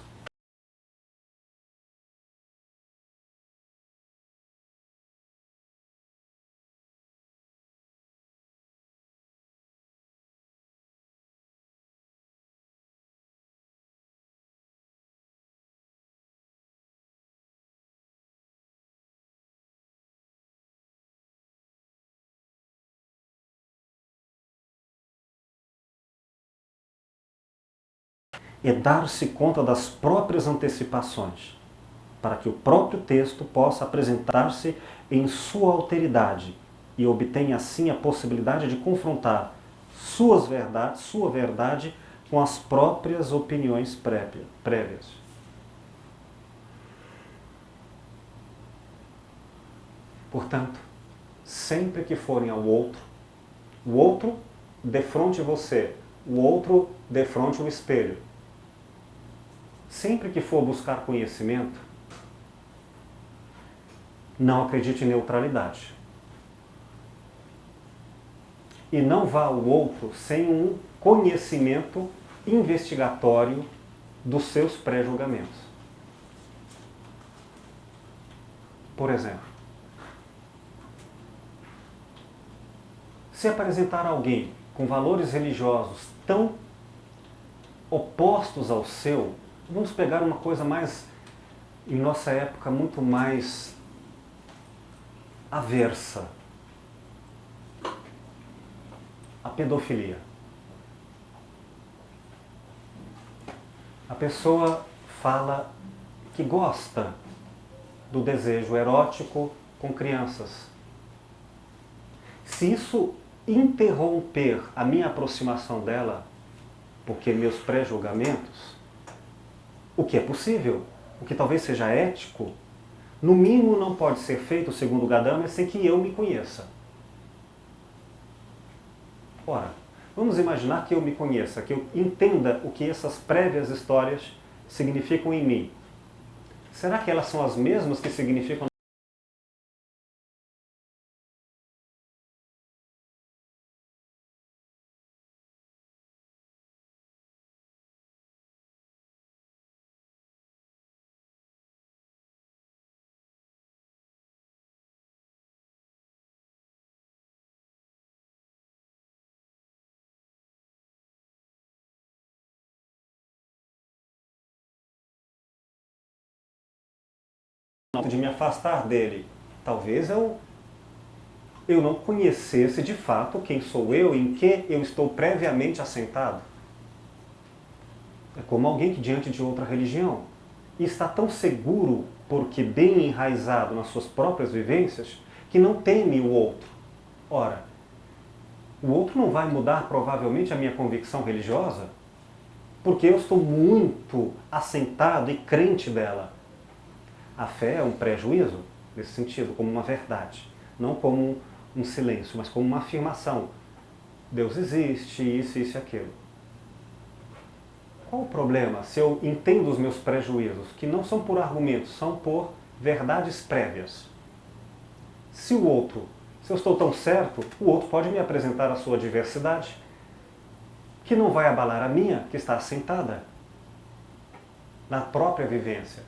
E dar-se conta das próprias antecipações, para que o próprio texto possa apresentar-se em sua alteridade e obtenha assim a possibilidade de confrontar sua verdade com as próprias opiniões prévias. Portanto, sempre que forem ao outro, o outro defronte você, o outro defronte o espelho. Sempre que for buscar conhecimento, não acredite em neutralidade. E não vá ao outro sem um conhecimento investigatório dos seus pré-julgamentos. Por exemplo, se apresentar alguém com valores religiosos tão opostos ao seu, vamos pegar uma coisa mais, em nossa época, muito mais aversa. A pedofilia. A pessoa fala que gosta do desejo erótico com crianças. Se isso interromper a minha aproximação dela, porque meus pré-julgamentos, o que é possível, o que talvez seja ético, no mínimo não pode ser feito, segundo Gadamer, sem que eu me conheça. Ora, vamos imaginar que eu me conheça, que eu entenda o que essas prévias histórias significam em mim. Será que elas são as mesmas que significam de me afastar dele? Talvez eu não conhecesse de fato quem sou eu, em que eu estou previamente assentado. É como alguém que diante de outra religião e está tão seguro, porque bem enraizado nas suas próprias vivências, que não teme o outro. Ora, o outro não vai mudar provavelmente a minha convicção religiosa, porque eu estou muito assentado e crente dela. A fé é um prejuízo, nesse sentido, como uma verdade, não como um silêncio, mas como uma afirmação. Deus existe, isso e aquilo. Qual o problema se eu entendo os meus prejuízos, que não são por argumentos, são por verdades prévias? Se eu estou tão certo, o outro pode me apresentar a sua diversidade, que não vai abalar a minha, que está assentada na própria vivência.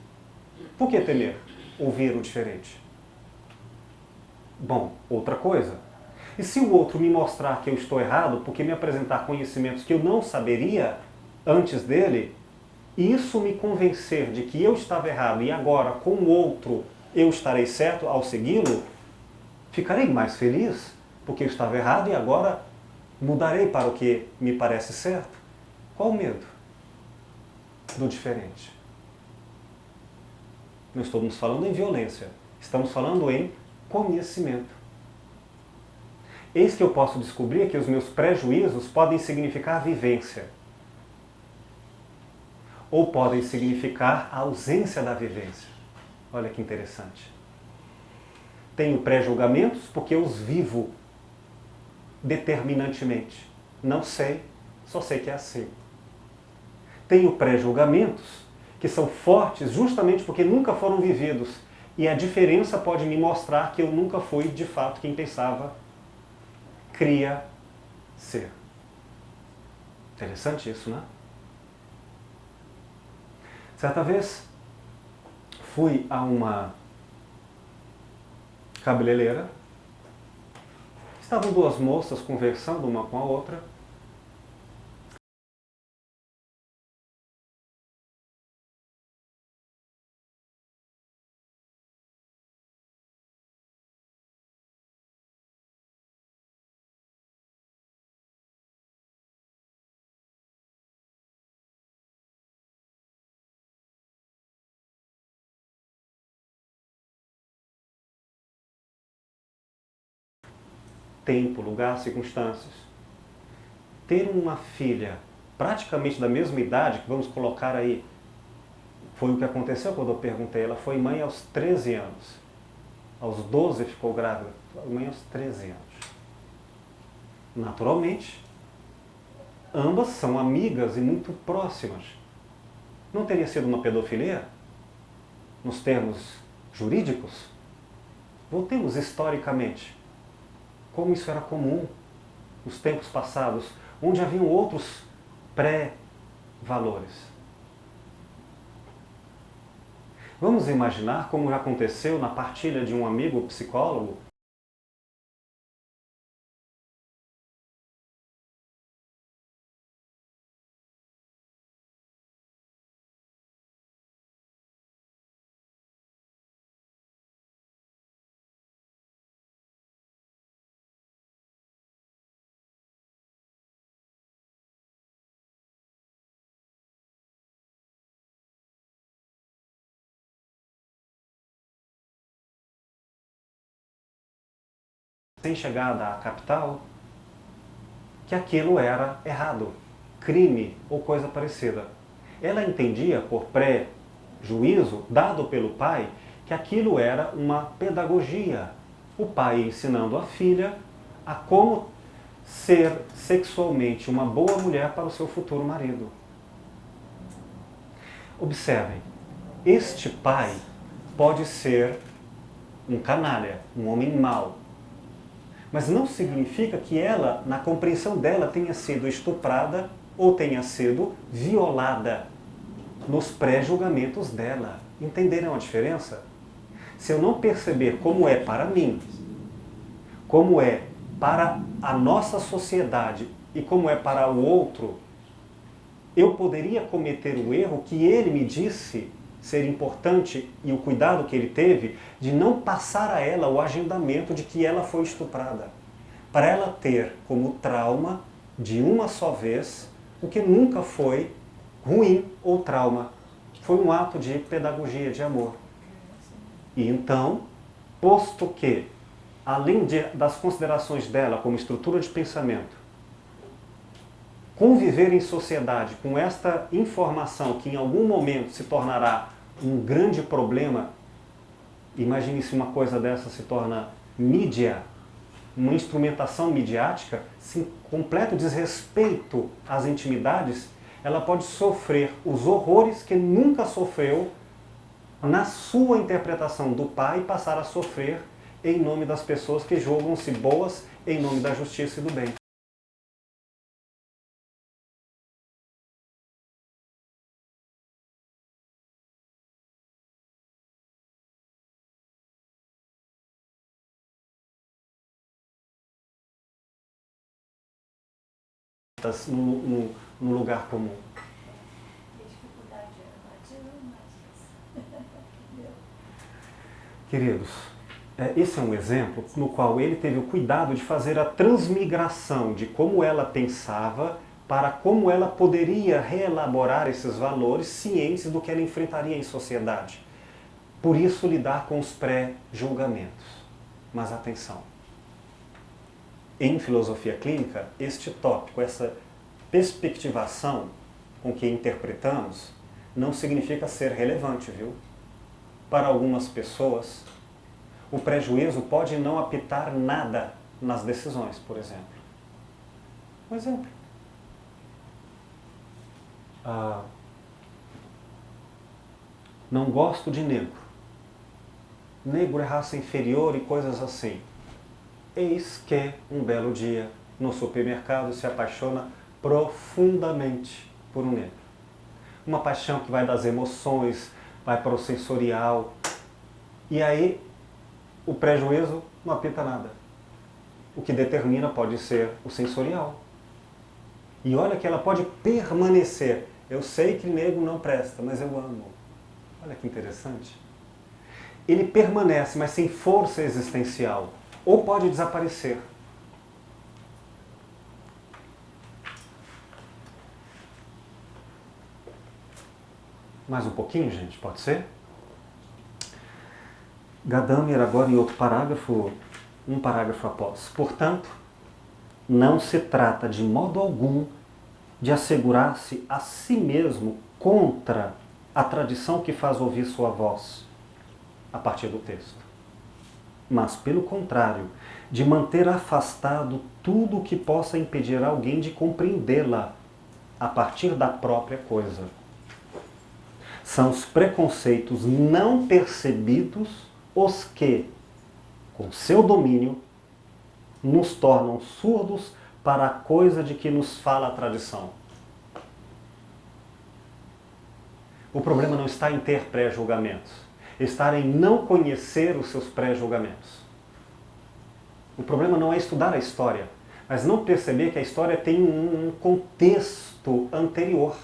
Por que temer ouvir o diferente? Bom, outra coisa. E se o outro me mostrar que eu estou errado, porque me apresentar conhecimentos que eu não saberia antes dele, e isso me convencer de que eu estava errado e agora, com o outro, eu estarei certo ao segui-lo, ficarei mais feliz, porque eu estava errado e agora mudarei para o que me parece certo. Qual o medo do diferente? Não estamos falando em violência, estamos falando em conhecimento. Eis que eu posso descobrir que os meus prejuízos podem significar vivência. Ou podem significar a ausência da vivência. Olha que interessante. Tenho pré-julgamentos porque os vivo determinantemente. Não sei, só sei que é assim. Tenho pré-julgamentos que são fortes justamente porque nunca foram vividos. E a diferença pode me mostrar que eu nunca fui de fato quem pensava cria ser. Interessante isso, né? Certa vez fui a uma cabeleireira. Estavam duas moças conversando uma com a outra. Tempo, lugar, circunstâncias. Ter uma filha praticamente da mesma idade, que vamos colocar aí, foi o que aconteceu quando eu perguntei. Ela foi mãe aos 13 anos. Aos 12 ficou grávida. Mãe aos 13 anos. Naturalmente, ambas são amigas e muito próximas. Não teria sido uma pedofilia? Nos termos jurídicos? Voltemos historicamente. Como isso era comum nos tempos passados, onde haviam outros pré-valores. Vamos imaginar como já aconteceu na partilha de um amigo psicólogo. Sem chegada à capital, que aquilo era errado, crime ou coisa parecida. Ela entendia, por pré-juízo dado pelo pai, que aquilo era uma pedagogia. O pai ensinando a filha a como ser sexualmente uma boa mulher para o seu futuro marido. Observem, este pai pode ser um canalha, um homem mau. Mas não significa que ela, na compreensão dela, tenha sido estuprada ou tenha sido violada nos pré-julgamentos dela. Entenderam a diferença? Se eu não perceber como é para mim, como é para a nossa sociedade e como é para o outro, eu poderia cometer o erro que ele me disse ser importante e o cuidado que ele teve de não passar a ela o agendamento de que ela foi estuprada. Para ela ter como trauma, de uma só vez, o que nunca foi ruim ou trauma. Foi um ato de pedagogia, de amor. E então, posto que, além das considerações dela como estrutura de pensamento, conviver em sociedade com esta informação que em algum momento se tornará um grande problema, imagine se uma coisa dessa se torna mídia, uma instrumentação midiática, sem completo desrespeito às intimidades, ela pode sofrer os horrores que nunca sofreu na sua interpretação do pai e passar a sofrer em nome das pessoas que julgam-se boas em nome da justiça e do bem. No lugar comum. Queridos, esse é um exemplo no qual ele teve o cuidado de fazer a transmigração de como ela pensava para como ela poderia reelaborar esses valores cientes do que ela enfrentaria em sociedade. Por isso, lidar com os pré-julgamentos. Mas atenção, em filosofia clínica, este tópico, essa perspectivação com que interpretamos, não significa ser relevante, viu? Para algumas pessoas, o prejuízo pode não apitar nada nas decisões, por exemplo. Um exemplo. Não gosto de negro. Negro é raça inferior e coisas assim. Eis que, um belo dia, no supermercado, se apaixona profundamente por um negro. Uma paixão que vai das emoções, vai para o sensorial. E aí, o prejuízo não apita nada. O que determina pode ser o sensorial. E olha que ela pode permanecer. Eu sei que negro não presta, mas eu amo. Olha que interessante. Ele permanece, mas sem força existencial. Ou pode desaparecer. Mais um pouquinho, gente, pode ser? Gadamer, agora em outro parágrafo, um parágrafo após. Portanto, não se trata de modo algum de assegurar-se a si mesmo contra a tradição que faz ouvir sua voz, a partir do texto. Mas, pelo contrário, de manter afastado tudo o que possa impedir alguém de compreendê-la a partir da própria coisa. São os preconceitos não percebidos os que, com seu domínio, nos tornam surdos para a coisa de que nos fala a tradição. O problema não está em ter pré-julgamentos, está em não conhecer os seus pré-julgamentos. O problema não é estudar a história, mas não perceber que a história tem um contexto anterior.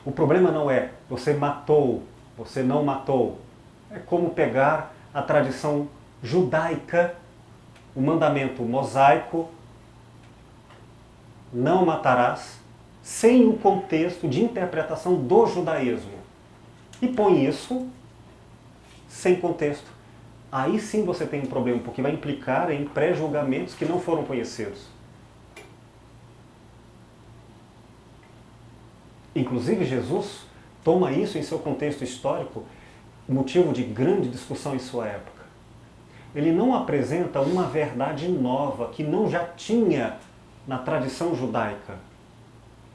O problema não é você matou, você não matou. É como pegar a tradição judaica, o mandamento mosaico, não matarás, sem o contexto de interpretação do judaísmo. E põe isso sem contexto. Aí sim você tem um problema, porque vai implicar em pré-julgamentos que não foram conhecidos. Inclusive Jesus toma isso em seu contexto histórico, motivo de grande discussão em sua época. Ele não apresenta uma verdade nova que não já tinha na tradição judaica.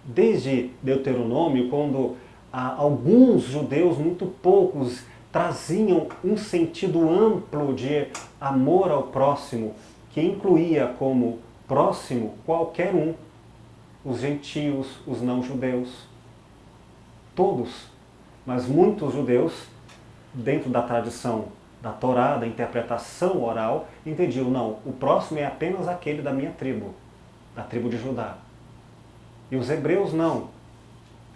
Desde Deuteronômio, quando alguns judeus, muito poucos, traziam um sentido amplo de amor ao próximo, que incluía como próximo qualquer um, os gentios, os não-judeus. Todos, mas muitos judeus, dentro da tradição da Torá, da interpretação oral, entendiam, não, o próximo é apenas aquele da minha tribo, da tribo de Judá. E os hebreus não.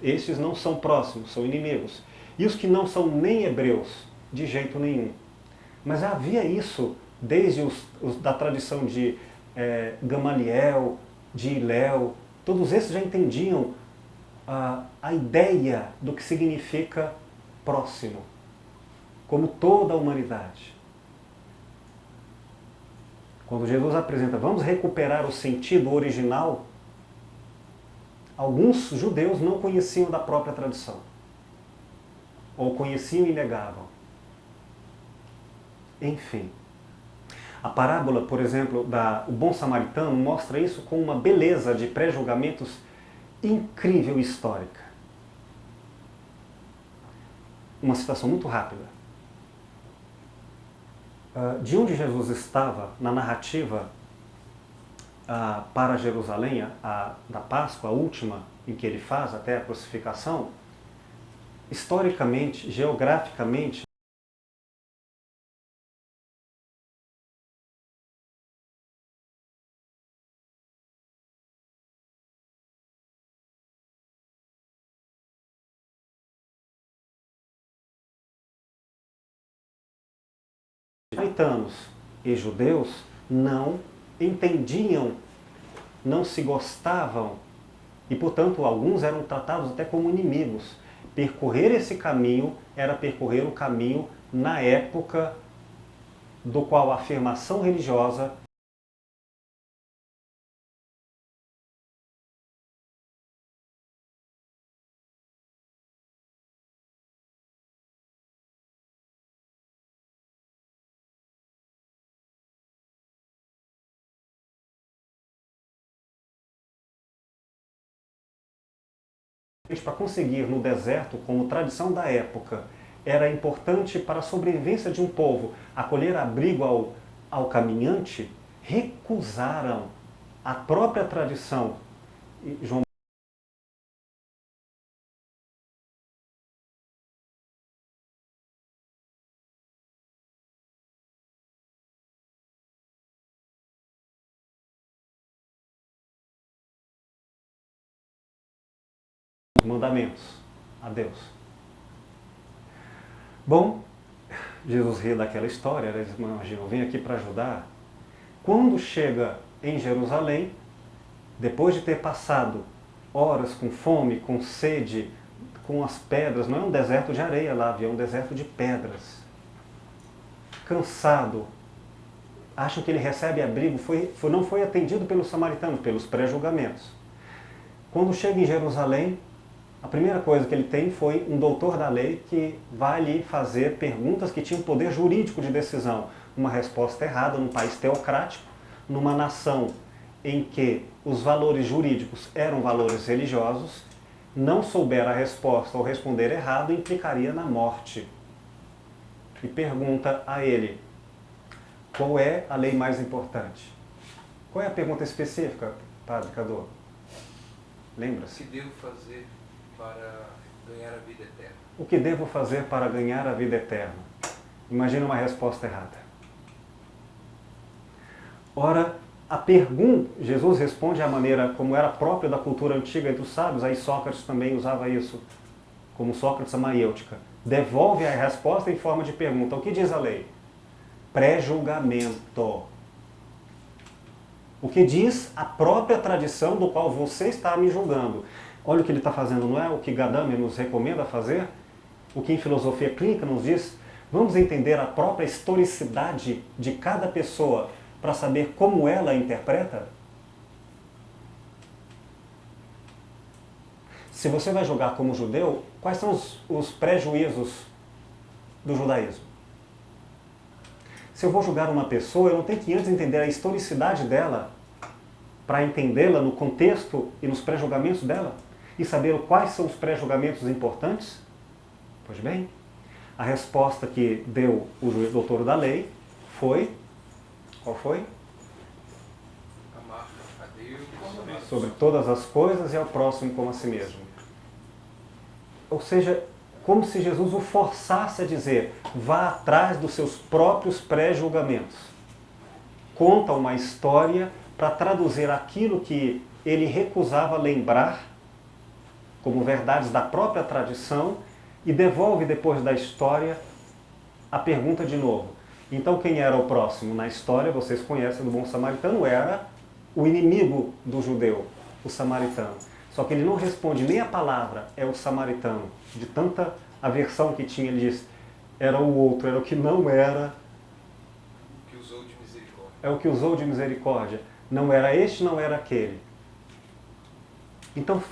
Estes não são próximos, são inimigos. E os que não são nem hebreus, de jeito nenhum. Mas havia isso desde da tradição de Gamaliel, de Hilel, todos esses já entendiam a ideia do que significa próximo, como toda a humanidade. Quando Jesus apresenta, vamos recuperar o sentido original, alguns judeus não conheciam da própria tradição, ou conheciam e negavam. Enfim, a parábola, por exemplo, o bom samaritano mostra isso com uma beleza de pré-julgamentos incrível histórica. Uma citação muito rápida. De onde Jesus estava na narrativa para Jerusalém, da Páscoa, a última em que ele faz até a crucificação, historicamente, geograficamente, samaritanos e judeus não entendiam, não se gostavam e, portanto, alguns eram tratados até como inimigos. Percorrer esse caminho era percorrer o caminho na época do qual a afirmação religiosa para conseguir no deserto, como tradição da época, era importante para a sobrevivência de um povo acolher abrigo ao caminhante, recusaram a própria tradição. João os mandamentos a Deus. Bom, Jesus ri daquela história, eles imaginam, vem aqui para ajudar. Quando chega em Jerusalém, depois de ter passado horas com fome, com sede, com as pedras, não é um deserto de areia lá, havia um deserto de pedras. Cansado, acham que ele recebe abrigo, não foi atendido pelos samaritanos, pelos pré-julgamentos. Quando chega em Jerusalém, a primeira coisa que ele tem foi um doutor da lei que vai lhe fazer perguntas que tinham poder jurídico de decisão. Uma resposta errada num país teocrático, numa nação em que os valores jurídicos eram valores religiosos, não souber a resposta ou responder errado implicaria na morte. E pergunta a ele, qual é a lei mais importante? Qual é a pergunta específica, Padre Cadu? Lembra-se? O que devo fazer para ganhar a vida eterna? O que devo fazer para ganhar a vida eterna? Imagina uma resposta errada. Ora, a pergunta, Jesus responde à maneira como era própria da cultura antiga entre os sábios, aí Sócrates também usava isso, como Sócrates a maiêutica. Devolve a resposta em forma de pergunta. O que diz a lei? Pré-julgamento. O que diz a própria tradição do qual você está me julgando. Olha o que ele está fazendo, não é o que Gadame nos recomenda fazer? O que em filosofia clínica nos diz? Vamos entender a própria historicidade de cada pessoa para saber como ela a interpreta? Se você vai julgar como judeu, quais são os prejuízos do judaísmo? Se eu vou julgar uma pessoa, eu não tenho que antes entender a historicidade dela para entendê-la no contexto e nos pré-julgamentos dela? E saber quais são os pré-julgamentos importantes? Pois bem, a resposta que deu o juiz doutor da lei foi... Qual foi? Amar a Deus sobre todas as coisas e ao próximo como a si mesmo. Ou seja, como se Jesus o forçasse a dizer, vá atrás dos seus próprios pré-julgamentos. Conta uma história para traduzir aquilo que ele recusava lembrar como verdades da própria tradição e devolve depois da história a pergunta de novo. Então quem era o próximo? Na história, vocês conhecem do bom samaritano, era o inimigo do judeu, o samaritano. Só que ele não responde nem a palavra, é o samaritano. De tanta aversão que tinha, ele diz, era o outro, era o que não era. O que usou de misericórdia. É o que usou de misericórdia. Não era este, não era aquele. Então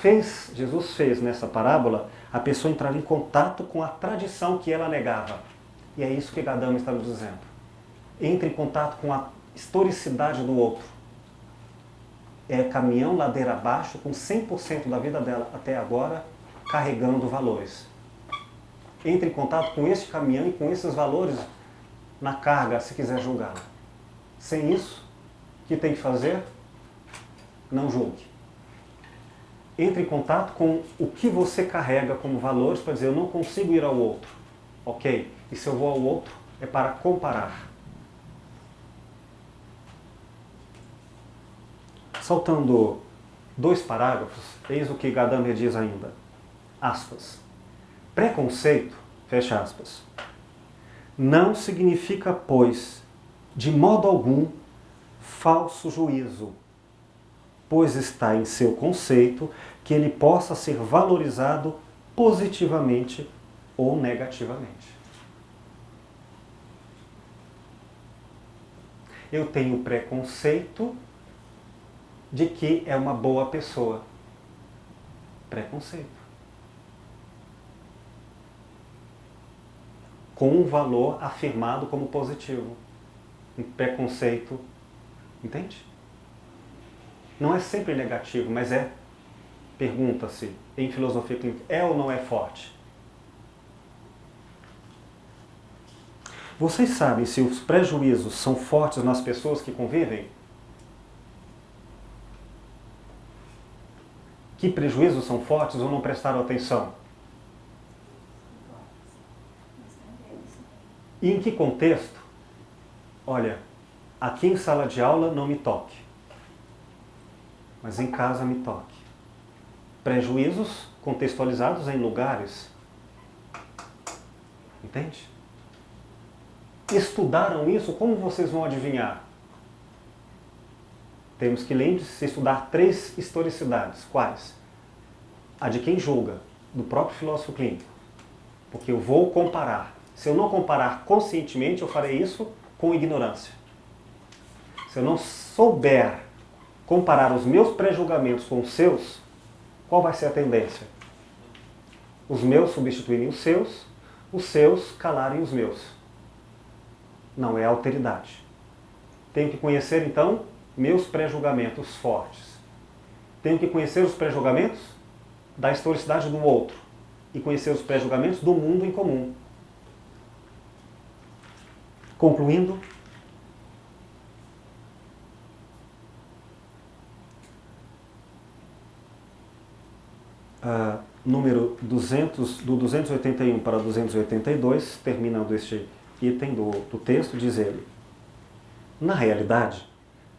Jesus fez nessa parábola a pessoa entrar em contato com a tradição que ela negava. E é isso que Gadama está nos dizendo. Entre em contato com a historicidade do outro. É caminhão ladeira abaixo com 100% da vida dela até agora carregando valores. Entre em contato com esse caminhão e com esses valores na carga, se quiser julgá-la. Sem isso, o que tem que fazer? Não julgue. Entre em contato com o que você carrega como valores para dizer, eu não consigo ir ao outro. Ok, e se eu vou ao outro, é para comparar. Saltando 2 parágrafos, eis o que Gadame diz ainda. Aspas. Preconceito, fecha aspas, não significa, pois, de modo algum, falso juízo, pois está em seu conceito que ele possa ser valorizado positivamente ou negativamente. Eu tenho preconceito de que é uma boa pessoa. Preconceito. Com um valor afirmado como positivo. Um preconceito, entende? Não é sempre negativo, mas pergunta-se, em filosofia clínica, é ou não é forte? Vocês sabem se os prejuízos são fortes nas pessoas que convivem? Que prejuízos são fortes ou não prestaram atenção? E em que contexto? Olha, aqui em sala de aula não me toque, mas em casa me toque. Prejuízos contextualizados em lugares. Entende? Estudaram isso? Como vocês vão adivinhar? Temos que, lembre-se, estudar 3 historicidades. Quais? A de quem julga, do próprio filósofo clínico. Porque eu vou comparar. Se eu não comparar conscientemente, eu farei isso com ignorância. Se eu não souber comparar os meus pré-julgamentos com os seus, qual vai ser a tendência? Os meus substituírem os seus calarem os meus. Não é alteridade. Tenho que conhecer, então, meus pré-julgamentos fortes. Tenho que conhecer os pré-julgamentos da historicidade do outro e conhecer os pré-julgamentos do mundo em comum. Concluindo, número 200, do 281 para 282, terminando este item do texto, diz ele: na realidade,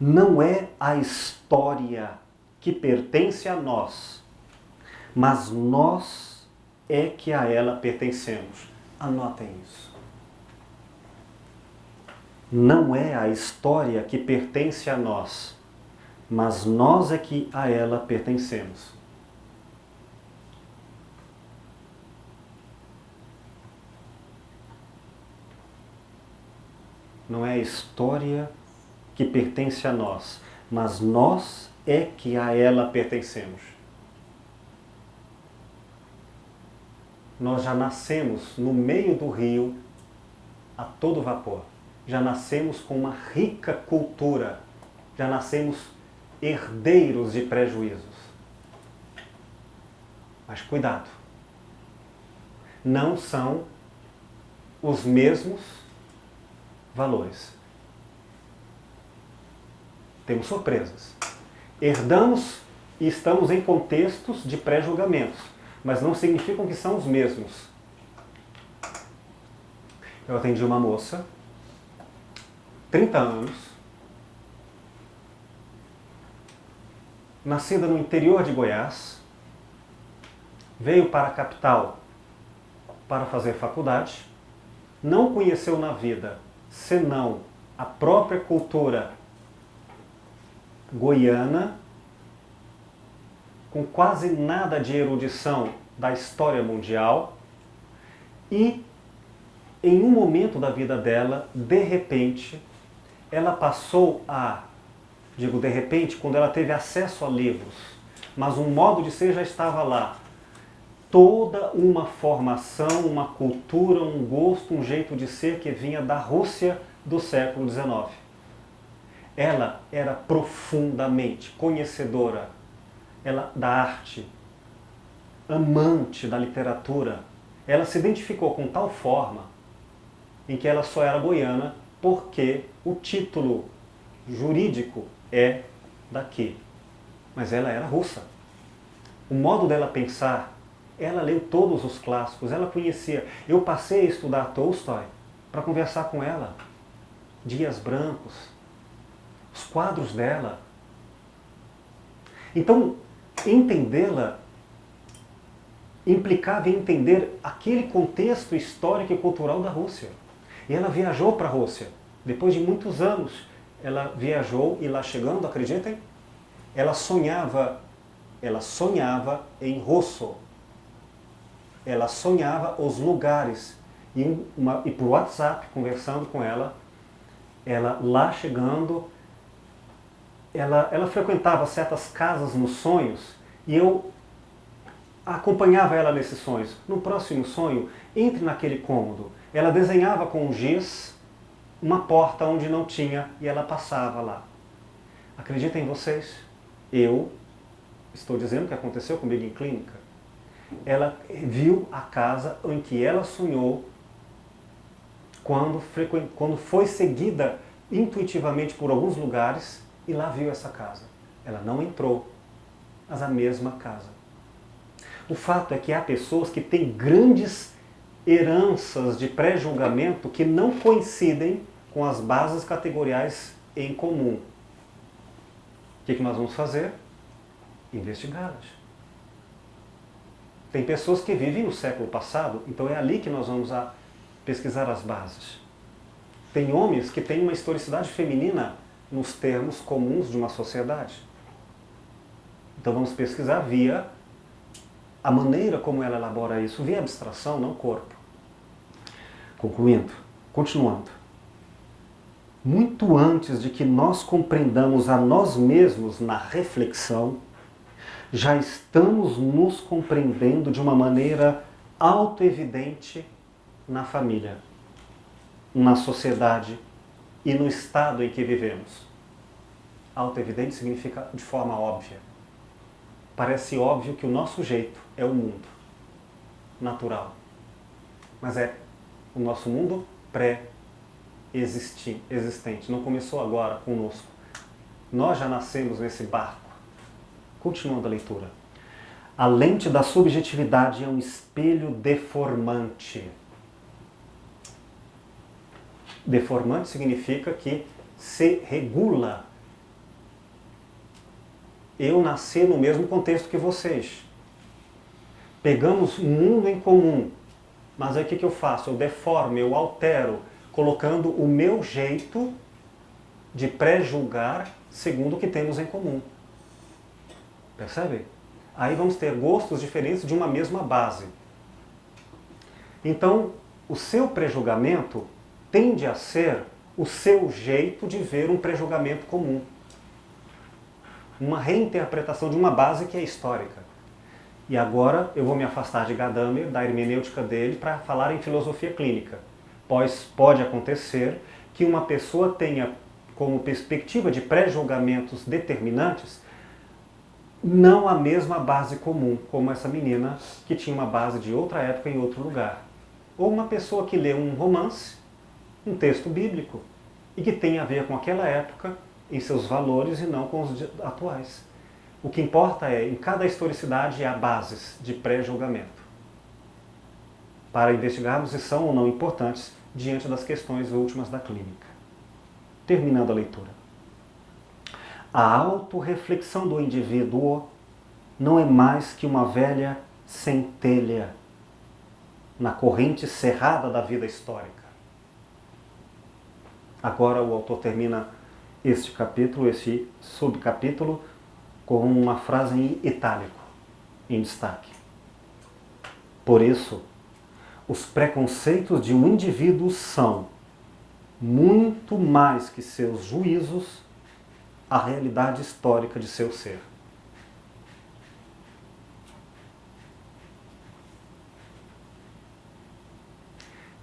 não é a história que pertence a nós, mas nós é que a ela pertencemos. Anotem isso. Não é a história que pertence a nós, mas nós é que a ela pertencemos. Não é a história que pertence a nós, mas nós é que a ela pertencemos. Nós já nascemos no meio do rio a todo vapor. Já nascemos com uma rica cultura. Já nascemos herdeiros de prejuízos. Mas cuidado. Não são os mesmos valores. Temos surpresas. Herdamos e estamos em contextos de pré-julgamentos, mas não significam que são os mesmos. Eu atendi uma moça, 30 anos, nascida no interior de Goiás, veio para a capital para fazer faculdade, não conheceu na vida senão a própria cultura goiana, com quase nada de erudição da história mundial, e em um momento da vida dela, de repente, ela passou a, digo de repente, quando ela teve acesso a livros, mas um modo de ser já estava lá, toda uma formação, uma cultura, um gosto, um jeito de ser que vinha da Rússia do século XIX. Ela era profundamente conhecedora da arte, amante da literatura. Ela se identificou com tal forma em que ela só era goiana porque o título jurídico é daqui. Mas ela era russa. O modo dela pensar, ela leu todos os clássicos, ela conhecia. Eu passei a estudar Tolstói para conversar com ela. Dias Brancos, os quadros dela. Então, entendê-la implicava em entender aquele contexto histórico e cultural da Rússia. E ela viajou para a Rússia, depois de muitos anos, ela viajou e lá chegando, acreditem, ela sonhava em Rosso. Ela sonhava os lugares. E por WhatsApp, conversando com ela lá chegando, ela frequentava certas casas nos sonhos e eu acompanhava ela nesses sonhos. No próximo sonho, entre naquele cômodo. Ela desenhava com giz uma porta onde não tinha e ela passava lá. Acreditem vocês, eu estou dizendo que aconteceu comigo em clínica. Ela viu a casa em que ela sonhou quando foi seguida intuitivamente por alguns lugares e lá viu essa casa. Ela não entrou, mas a mesma casa. O fato é que há pessoas que têm grandes heranças de pré-julgamento que não coincidem com as bases categoriais em comum. O que nós vamos fazer? Investigá-las. Tem pessoas que vivem no século passado, então é ali que nós vamos pesquisar as bases. Tem homens que têm uma historicidade feminina nos termos comuns de uma sociedade. Então vamos pesquisar via a maneira como ela elabora isso, via abstração, não corpo. Concluindo, continuando. Muito antes de que nós compreendamos a nós mesmos na reflexão, já estamos nos compreendendo de uma maneira autoevidente na família, na sociedade e no estado em que vivemos. Autoevidente significa de forma óbvia. Parece óbvio que o nosso jeito é o mundo natural, mas é o nosso mundo pré-existente. Não começou agora conosco. Nós já nascemos nesse barco. Continuando a leitura. A lente da subjetividade é um espelho deformante. Deformante significa que se regula. Eu nasci no mesmo contexto que vocês. Pegamos um mundo em comum. Mas aí o que eu faço? Eu deformo, eu altero, colocando o meu jeito de pré-julgar segundo o que temos em comum. Percebe? Aí vamos ter gostos diferentes de uma mesma base. Então, o seu pré-julgamento tende a ser o seu jeito de ver um pré-julgamento comum. Uma reinterpretação de uma base que é histórica. E agora eu vou me afastar de Gadamer, da hermenêutica dele, para falar em filosofia clínica. Pois pode acontecer que uma pessoa tenha como perspectiva de pré-julgamentos determinantes não a mesma base comum, como essa menina que tinha uma base de outra época em outro lugar. Ou uma pessoa que lê um romance, um texto bíblico, e que tem a ver com aquela época em seus valores e não com os atuais. O que importa é, em cada historicidade, há bases de pré-julgamento, para investigarmos se são ou não importantes diante das questões últimas da clínica. Terminando a leitura. A autorreflexão do indivíduo não é mais que uma velha centelha na corrente cerrada da vida histórica. Agora o autor termina este capítulo, este subcapítulo, com uma frase em itálico, em destaque. Por isso, os preconceitos de um indivíduo são, muito mais que seus juízos, a realidade histórica de seu ser.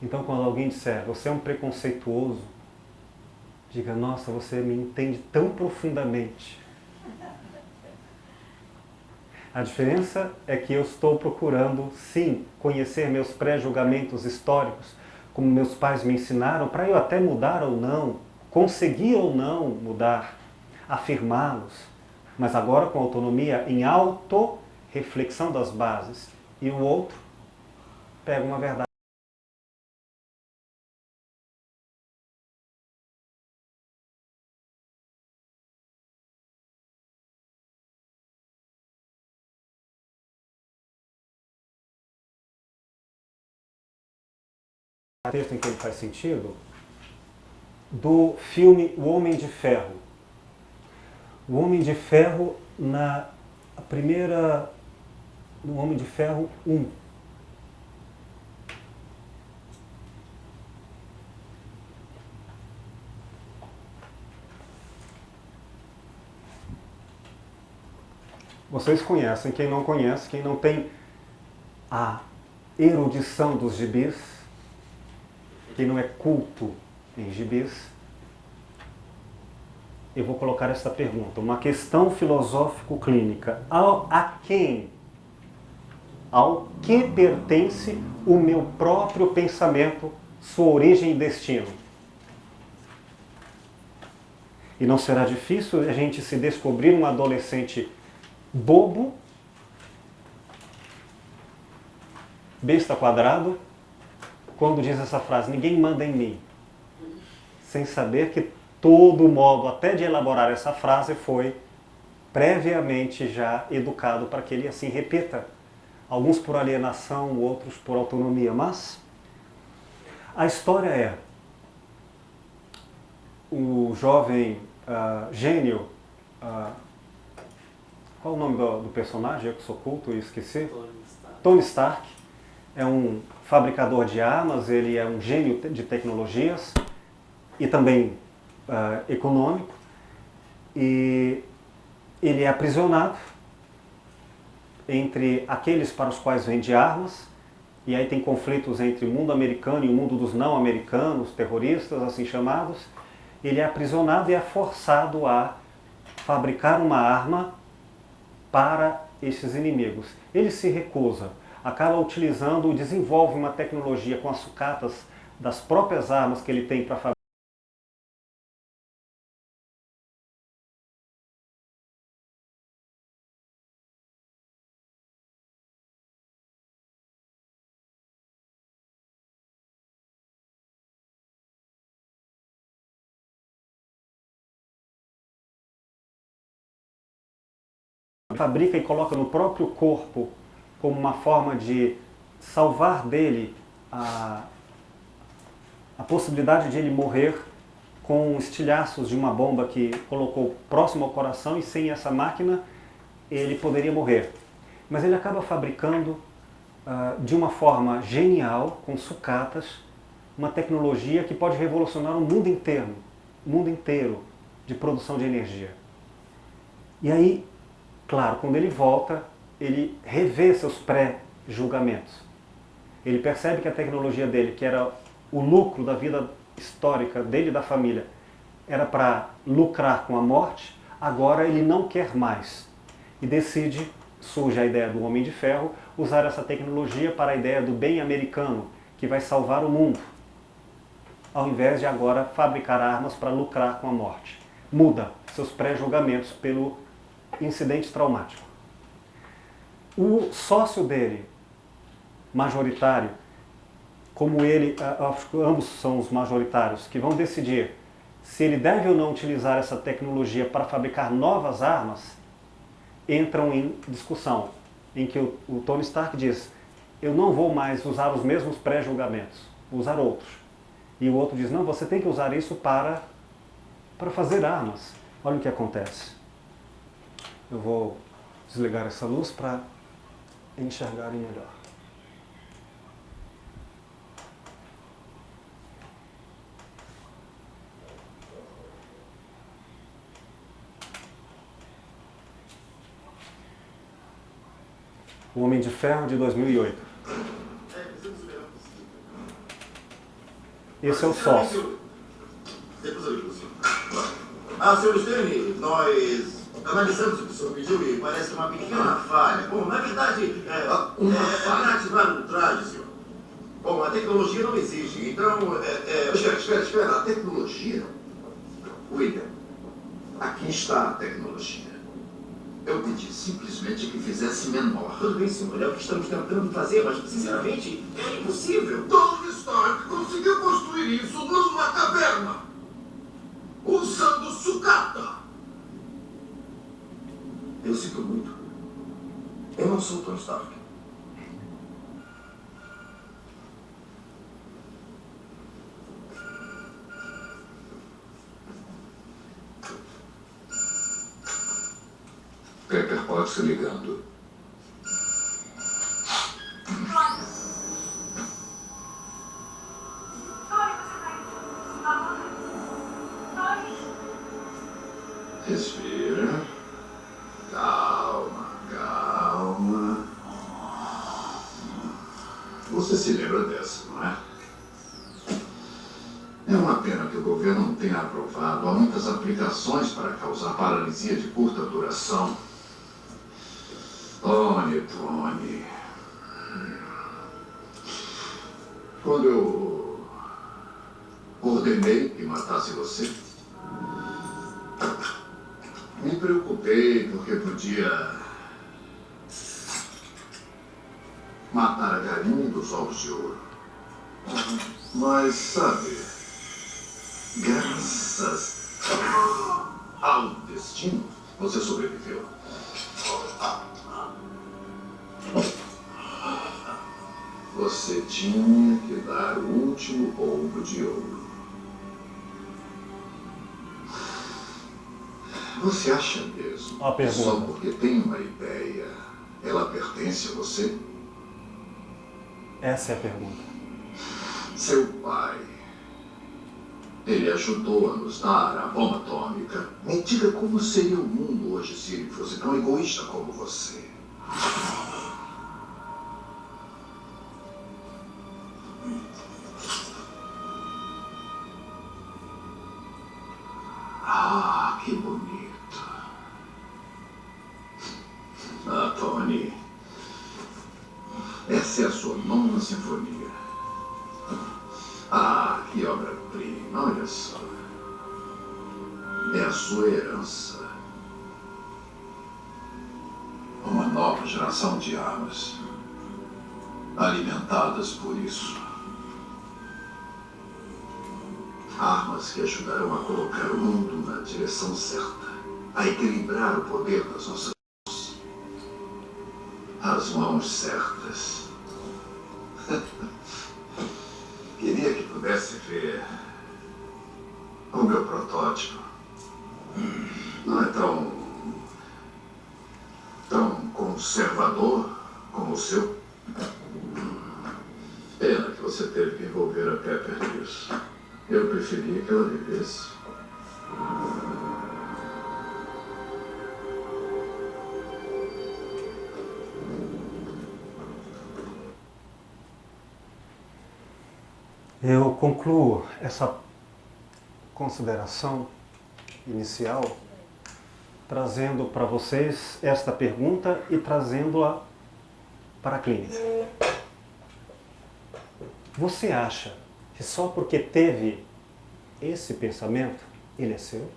Então, quando alguém disser, você é um preconceituoso, diga, nossa, você me entende tão profundamente. A diferença é que eu estou procurando, sim, conhecer meus pré-julgamentos históricos, como meus pais me ensinaram, para eu até mudar ou não, conseguir ou não mudar, afirmá-los, mas agora com autonomia, em auto-reflexão das bases. E o outro pega uma verdade. Texto em que ele faz sentido, do filme O Homem de Ferro. O Homem de Ferro na primeira... no Homem de Ferro 1. Vocês conhecem, quem não conhece, quem não tem a erudição dos gibis, quem não é culto em gibis, eu vou colocar essa pergunta, uma questão filosófico-clínica. Ao que pertence o meu próprio pensamento, sua origem e destino? E não será difícil a gente se descobrir um adolescente bobo, besta quadrado, quando diz essa frase, ninguém manda em mim, sem saber que todo o modo até de elaborar essa frase foi previamente já educado para que ele assim repita, alguns por alienação, outros por autonomia, mas a história é o jovem gênio, qual o nome do personagem? Eu que sou culto e esqueci. Tony Stark é um fabricador de armas, ele é um gênio de tecnologias e também econômico. E ele é aprisionado entre aqueles para os quais vende armas, e aí tem conflitos entre o mundo americano e o mundo dos não americanos, terroristas, assim chamados. Ele é aprisionado e é forçado a fabricar uma arma para esses inimigos. Ele se recusa, acaba utilizando, desenvolve uma tecnologia com as sucatas das próprias armas que ele tem para fabricar. Fabrica e coloca no próprio corpo como uma forma de salvar dele a possibilidade de ele morrer com estilhaços de uma bomba que colocou próximo ao coração, e sem essa máquina ele poderia morrer. Mas ele acaba fabricando de uma forma genial, com sucatas, uma tecnologia que pode revolucionar o mundo inteiro de produção de energia. E aí, claro, quando ele volta, ele revê seus pré-julgamentos. Ele percebe que a tecnologia dele, que era o lucro da vida histórica dele e da família, era para lucrar com a morte, agora ele não quer mais. E decide, surge a ideia do Homem de Ferro, usar essa tecnologia para a ideia do bem americano, que vai salvar o mundo, ao invés de agora fabricar armas para lucrar com a morte. Muda seus pré-julgamentos pelo incidente traumático. O sócio dele, majoritário, como ele, ambos são os majoritários, que vão decidir se ele deve ou não utilizar essa tecnologia para fabricar novas armas, entram em discussão, em que o Tony Stark diz, eu não vou mais usar os mesmos pré-julgamentos, vou usar outros. E o outro diz, não, você tem que usar isso para fazer armas. Olha o que acontece. Eu vou desligar essa luz para enxergarem melhor. O Homem de Ferro de 2008. Esse é o sócio. Senhor Stern, nós analisamos o que o senhor pediu e parece uma pequena falha. Bom, na verdade, ativar o traje, senhor. Bom, a tecnologia não exige, então... Espera, a tecnologia? William, aqui está a tecnologia. Eu pedi simplesmente que fizesse menor. Tudo bem, senhor, é o que estamos tentando fazer, mas, sinceramente, é impossível. Tony Stark conseguiu construir isso numa caverna, usando sucata. Eu sinto muito. Eu não sou Tony Stark. Pepper pode se ligando. Respira. Calma, calma. Você se lembra dessa, não é? É uma pena que o governo não tenha aprovado. Há muitas aplicações para causar paralisia de curta duração. Tony. Quando eu ordenei que matasse você, me preocupei porque podia matar a galinha dos ovos de ouro. Mas, sabe, graças ao destino, você sobreviveu. Você tinha que dar o último ovo de ouro. Você acha mesmo A que pergunta. só porque tem uma ideia, ela pertence a você? Essa é a pergunta. Seu pai, ele ajudou a nos dar a bomba atômica. Me diga como seria o mundo hoje se ele fosse tão egoísta como você. Ah, que bonito. Ah, Tony. Essa é a sua 9ª sinfonia. Ah, que obra-prima, olha só. É a sua herança. Uma nova geração de armas. Alimentadas por isso. Armas que ajudarão a colocar o mundo na direção certa. A equilibrar o poder das nossas mãos. As mãos certas. Queria que pudesse ver o meu protótipo. Não é tão conservador como o seu. Pena que você teve que envolver a Pepper nisso. Eu preferia que ela vivesse. Eu concluo essa consideração inicial trazendo para vocês esta pergunta e trazendo-a para a clínica. Você acha que só porque teve esse pensamento, ele é seu?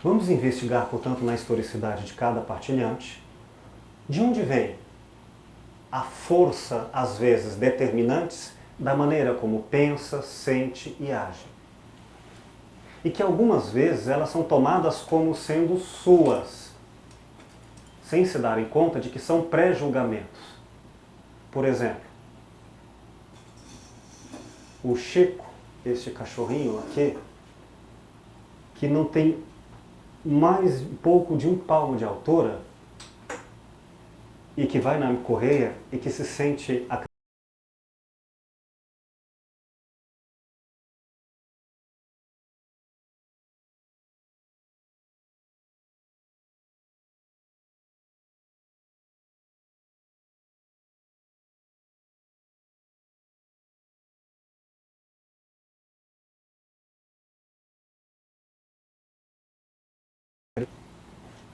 Vamos investigar, portanto, na historicidade de cada partilhante, de onde vem a força, às vezes, determinantes da maneira como pensa, sente e age. E que algumas vezes elas são tomadas como sendo suas, sem se darem conta de que são pré-julgamentos. Por exemplo, o Chico, este cachorrinho aqui, que não tem mais pouco de 1 palmo de altura e que vai na correia e que se sente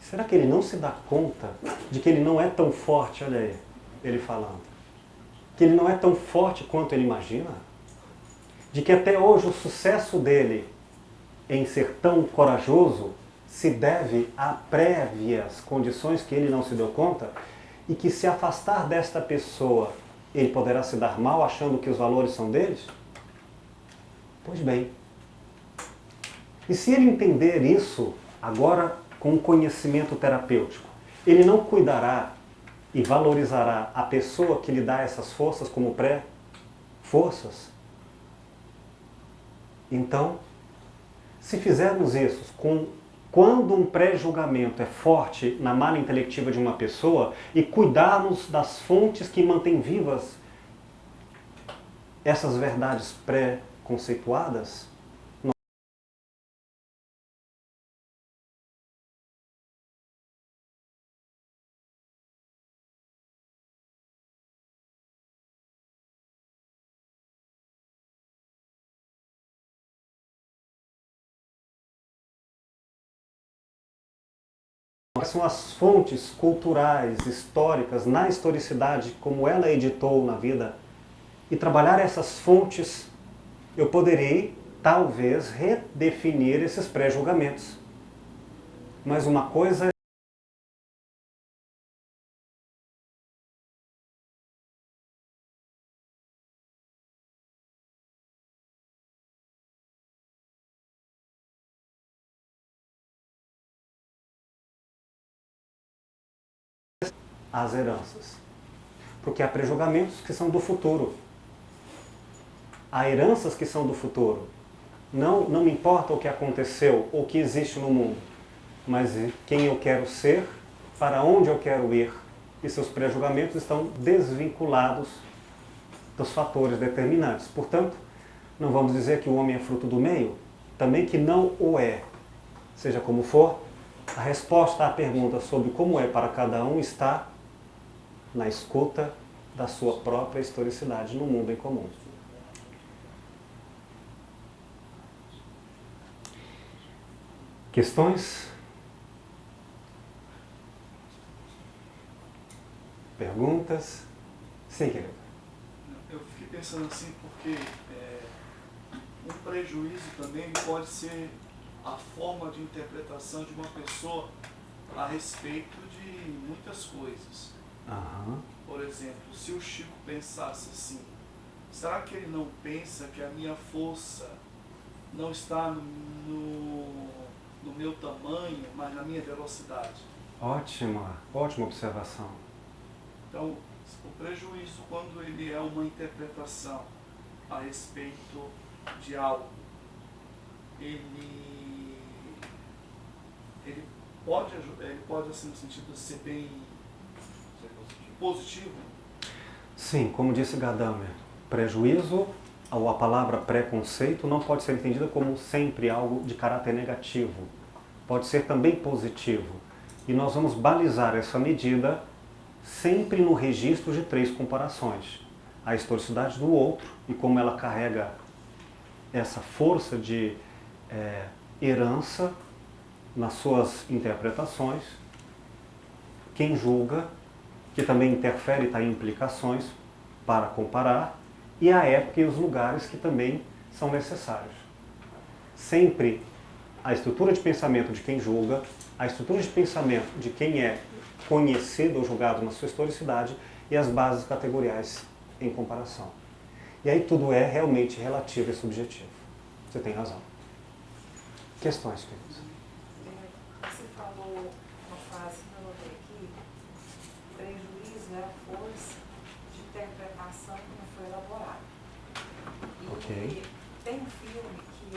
Será que ele não se dá conta de que ele não é tão forte, olha aí, ele falando, que ele não é tão forte quanto ele imagina? De que até hoje o sucesso dele em ser tão corajoso se deve a prévias condições que ele não se deu conta e que se afastar desta pessoa ele poderá se dar mal achando que os valores são deles? Pois bem, e se ele entender isso agora com conhecimento terapêutico, ele não cuidará e valorizará a pessoa que lhe dá essas forças como pré-forças? Então, se fizermos isso com Quando um pré-julgamento é forte na malha intelectiva de uma pessoa e cuidarmos das fontes que mantêm vivas essas verdades pré-conceituadas, são as fontes culturais, históricas, na historicidade, como ela editou na vida, e trabalhar essas fontes, eu poderei, talvez, redefinir esses pré-julgamentos. Mas uma coisa é as heranças. Porque há pré-julgamentos que são do futuro. Há heranças que são do futuro. Não me importa o que aconteceu ou o que existe no mundo, mas quem eu quero ser, para onde eu quero ir. E seus pré-julgamentos estão desvinculados dos fatores determinantes. Portanto, não vamos dizer que o homem é fruto do meio, também que não o é. Seja como for, a resposta à pergunta sobre como é para cada um está na escuta da sua própria historicidade no mundo em comum. Questões? Perguntas? Sim, querido. Eu fiquei pensando assim porque um prejuízo também pode ser a forma de interpretação de uma pessoa a respeito de muitas coisas. Por exemplo, se o Chico pensasse assim, será que ele não pensa que a minha força não está no meu tamanho, mas na minha velocidade? Ótima observação. Então, o prejuízo, quando ele é uma interpretação a respeito de algo, ele pode assim, no sentido de ser bem positivo? Sim, como disse Gadamer, prejuízo, ou a palavra preconceito, não pode ser entendida como sempre algo de caráter negativo. Pode ser também positivo. E nós vamos balizar essa medida sempre no registro de 3 comparações. A historicidade do outro e como ela carrega essa força de herança nas suas interpretações. Quem julga, que também interfere e está em implicações para comparar, e a época e os lugares que também são necessários. Sempre a estrutura de pensamento de quem julga, a estrutura de pensamento de quem é conhecido ou julgado na sua historicidade e as bases categoriais em comparação. E aí tudo é realmente relativo e subjetivo. Você tem razão. Questões, queridos? Você falou uma frase que eu notei aqui: prejuízo é a força de interpretação que não foi elaborada. E Ok. tem um filme que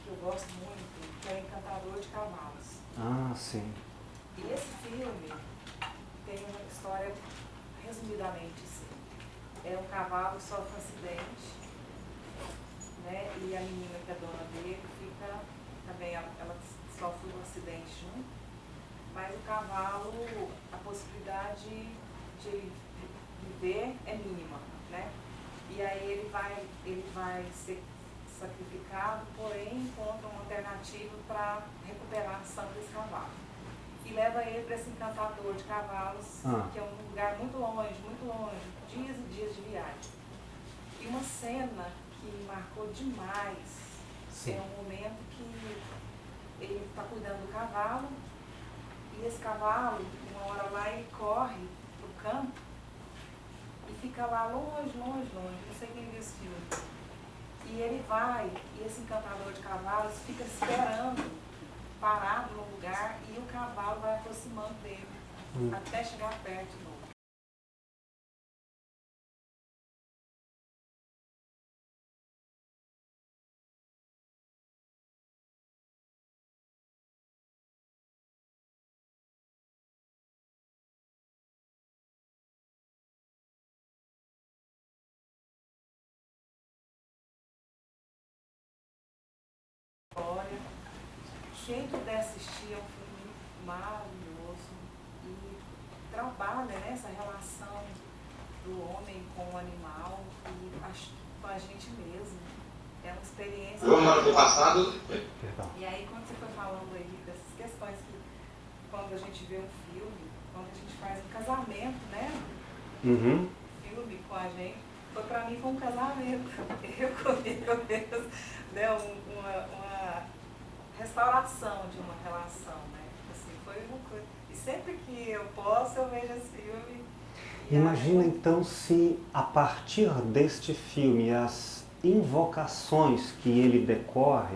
eu gosto muito, que é Encantador de Cavalos. Ah, sim. E esse filme tem uma história, resumidamente, assim. É um cavalo que sofre um acidente, né? E a menina, que é dona dele, fica também, ela sofre um acidente junto, mas o cavalo, a possibilidade de ele viver é mínima, né? E aí ele vai ser sacrificado, porém encontra uma alternativa para recuperar a ação desse cavalo. E leva ele para esse encantador de cavalos, que é um lugar muito longe, dias e dias de viagem. E uma cena que me marcou demais, Sim. é um momento que ele está cuidando do cavalo, e esse cavalo, uma hora lá, ele corre pro campo e fica lá longe, não sei quem viu esse filme. E ele vai, e esse encantador de cavalos fica esperando, parado no lugar, e o cavalo vai aproximando dele, até chegar perto de novo. história. Quem puder assistir, é um filme maravilhoso e trabalha, né, essa relação do homem com o animal e com a gente mesmo. É uma experiência. Vamos no passado. E aí, quando você foi falando aí dessas questões que, quando a gente vê um filme, quando a gente faz um casamento, né? Uhum. Filme com a gente, pra mim foi um casamento. Eu comigo mesmo, né? Uma restauração de uma relação, né? Assim, foi uma coisa. E sempre que eu posso, eu vejo esse filme. Imagina então se a partir deste filme as invocações que ele decorre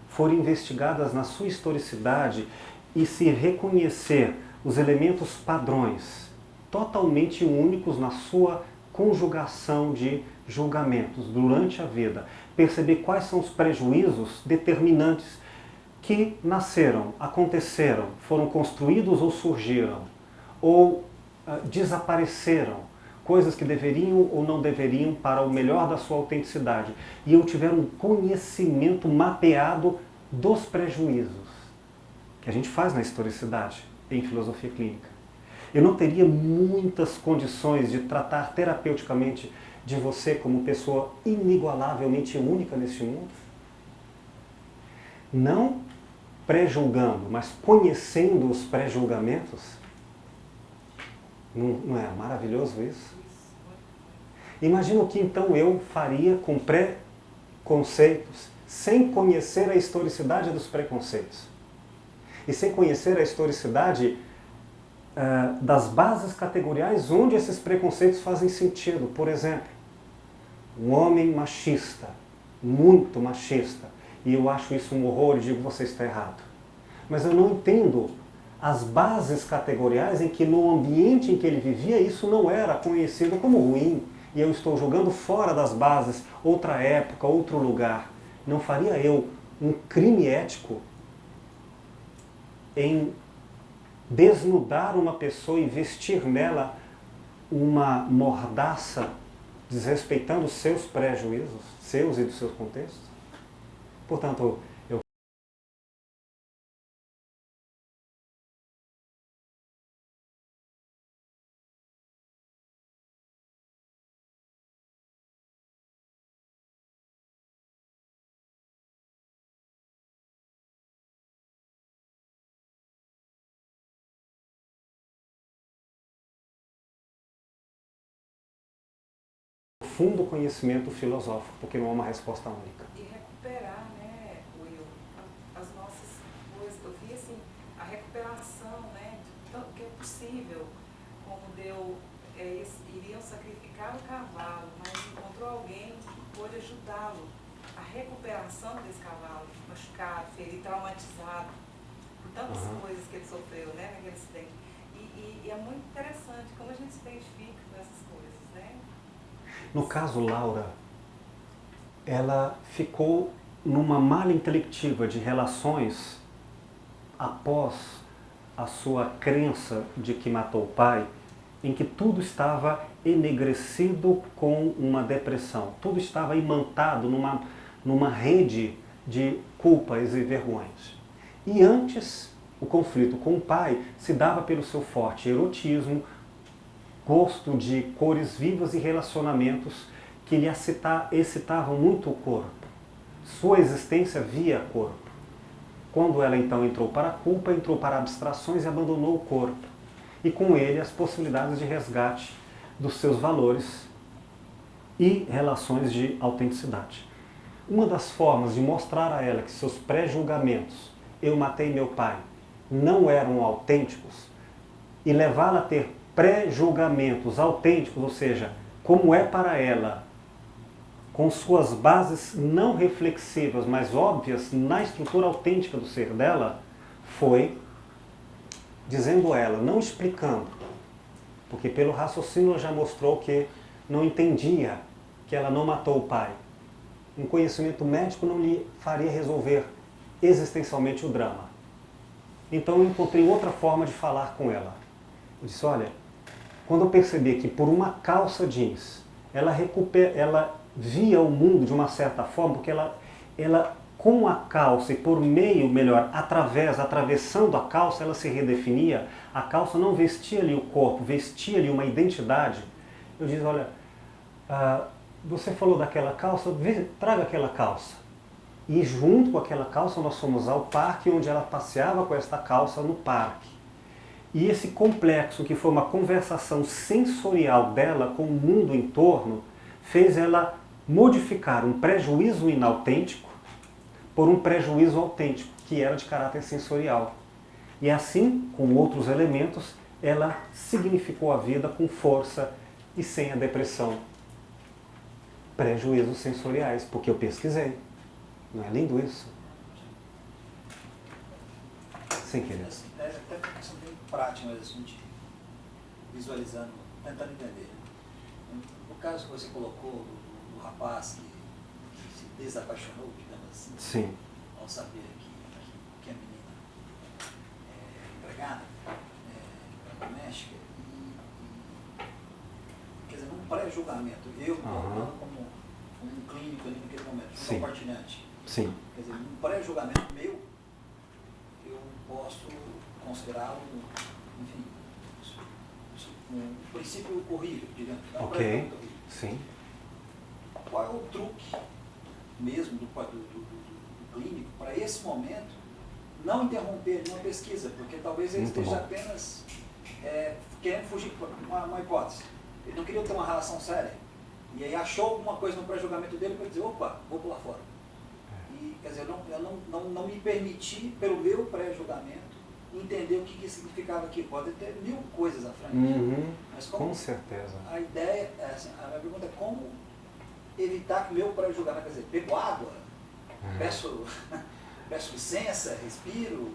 forem investigadas na sua historicidade e se reconhecer os elementos padrões totalmente únicos na sua conjugação de julgamentos durante a vida, perceber quais são os prejuízos determinantes que nasceram, aconteceram, foram construídos ou surgiram, ou desapareceram, coisas que deveriam ou não deveriam para o melhor da sua autenticidade. E eu tiver um conhecimento mapeado dos prejuízos, que a gente faz na historicidade, em filosofia clínica. Eu não teria muitas condições de tratar terapeuticamente de você como pessoa inigualavelmente única neste mundo? Não pré-julgando, mas conhecendo os pré-julgamentos? Não é maravilhoso isso? Imagina o que então eu faria com preconceitos, sem conhecer a historicidade dos preconceitos. E sem conhecer a historicidade das bases categoriais onde esses preconceitos fazem sentido. Por exemplo, um homem machista, muito machista, e eu acho isso um horror e digo, você está errado. Mas eu não entendo as bases categoriais em que no ambiente em que ele vivia isso não era conhecido como ruim, e eu estou jogando fora das bases outra época, outro lugar. Não faria eu um crime ético em desnudar uma pessoa e vestir nela uma mordaça desrespeitando os seus prejuízos, seus e dos seus contextos? Portanto, eu profundo conhecimento filosófico, porque não há uma resposta única. E recuperar, né, Will, as nossas coisas. Eu vi assim, a recuperação, né, de tanto que é possível, como iriam sacrificar o cavalo, mas encontrou alguém que pôde ajudá-lo. A recuperação desse cavalo, machucado, ferido, traumatizado, por tantas coisas que ele sofreu, né, naquele acidente. E é muito interessante como a gente se identifica com essas coisas, né? No caso Laura, ela ficou numa malha intelectiva de relações após a suma crença de que matou o pai, em que tudo estava enegrecido com uma depressão, tudo estava imantado numa rede de culpas e vergonhas. E antes, o conflito com o pai se dava pelo seu forte erotismo, gosto de cores vivas e relacionamentos que lhe excitavam muito o corpo. Sua existência via corpo. Quando ela então entrou para a culpa, entrou para abstrações e abandonou o corpo. E com ele as possibilidades de resgate dos seus valores e relações de autenticidade. Uma das formas de mostrar a ela que seus pré-julgamentos, eu matei meu pai, não eram autênticos, e levá-la a ter pré-julgamentos autênticos, ou seja, como é para ela, com suas bases não reflexivas, mas óbvias na estrutura autêntica do ser dela, foi dizendo a ela, não explicando, porque pelo raciocínio ela já mostrou que não entendia que ela não matou o pai. Um conhecimento médico não lhe faria resolver existencialmente o drama. Então eu encontrei outra forma de falar com ela. Eu disse, olha, quando eu percebi que por uma calça jeans ela via o mundo de uma certa forma, porque ela com a calça e por meio, melhor, atravessando a calça, ela se redefinia. A calça não vestia ali o corpo, vestia ali uma identidade. Eu disse, olha, você falou daquela calça, traga aquela calça. E junto com aquela calça nós fomos ao parque, onde ela passeava com esta calça no parque. E esse complexo, que foi uma conversação sensorial dela com o mundo em torno, fez ela modificar um prejuízo inautêntico por um prejuízo autêntico, que era de caráter sensorial. E assim, com outros elementos, ela significou a vida com força e sem a depressão. Prejuízos sensoriais, porque eu pesquisei. Não é lindo isso? Sem querer. É até uma questão bem prática, mas assim, visualizando, tentando entender. No caso que você colocou do rapaz que se desapaixonou, digamos assim, Sim. ao saber que a menina é empregada doméstica, quer dizer, num pré-julgamento, eu colocando como um clínico ali naquele momento, um Sim. compartilhante. Sim. Quer dizer, num pré-julgamento meu, eu posso considerá-lo, enfim, um princípio horrível, digamos. É um Ok. pré-julgamento horrível. Sim. Qual é o truque mesmo do clínico para esse momento não interromper uma pesquisa? Porque talvez ele Muito esteja bom. apenas querendo fugir por uma hipótese. Ele não queria ter uma relação séria. E aí achou alguma coisa no pré-julgamento dele para dizer, opa, vou pular fora. E, quer dizer, eu não me permiti, pelo meu pré-julgamento, entender o que significava aquilo. Pode ter mil coisas à frente. Uhum. Mas como Com certeza. a ideia, assim, a minha pergunta é como evitar que o meu pré-julgamento, quer dizer, bebo água, peço licença, respiro.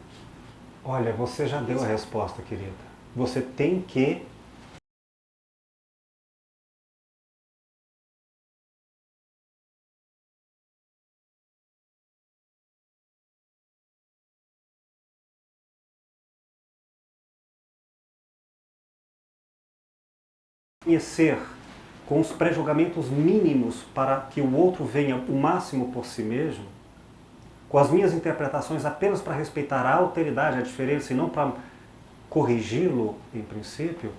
Olha, você já deu a resposta, querida. Você tem que conhecer com os pré-julgamentos mínimos para que o outro venha o máximo por si mesmo, com as minhas interpretações apenas para respeitar a alteridade, a diferença e não para corrigi-lo, em princípio,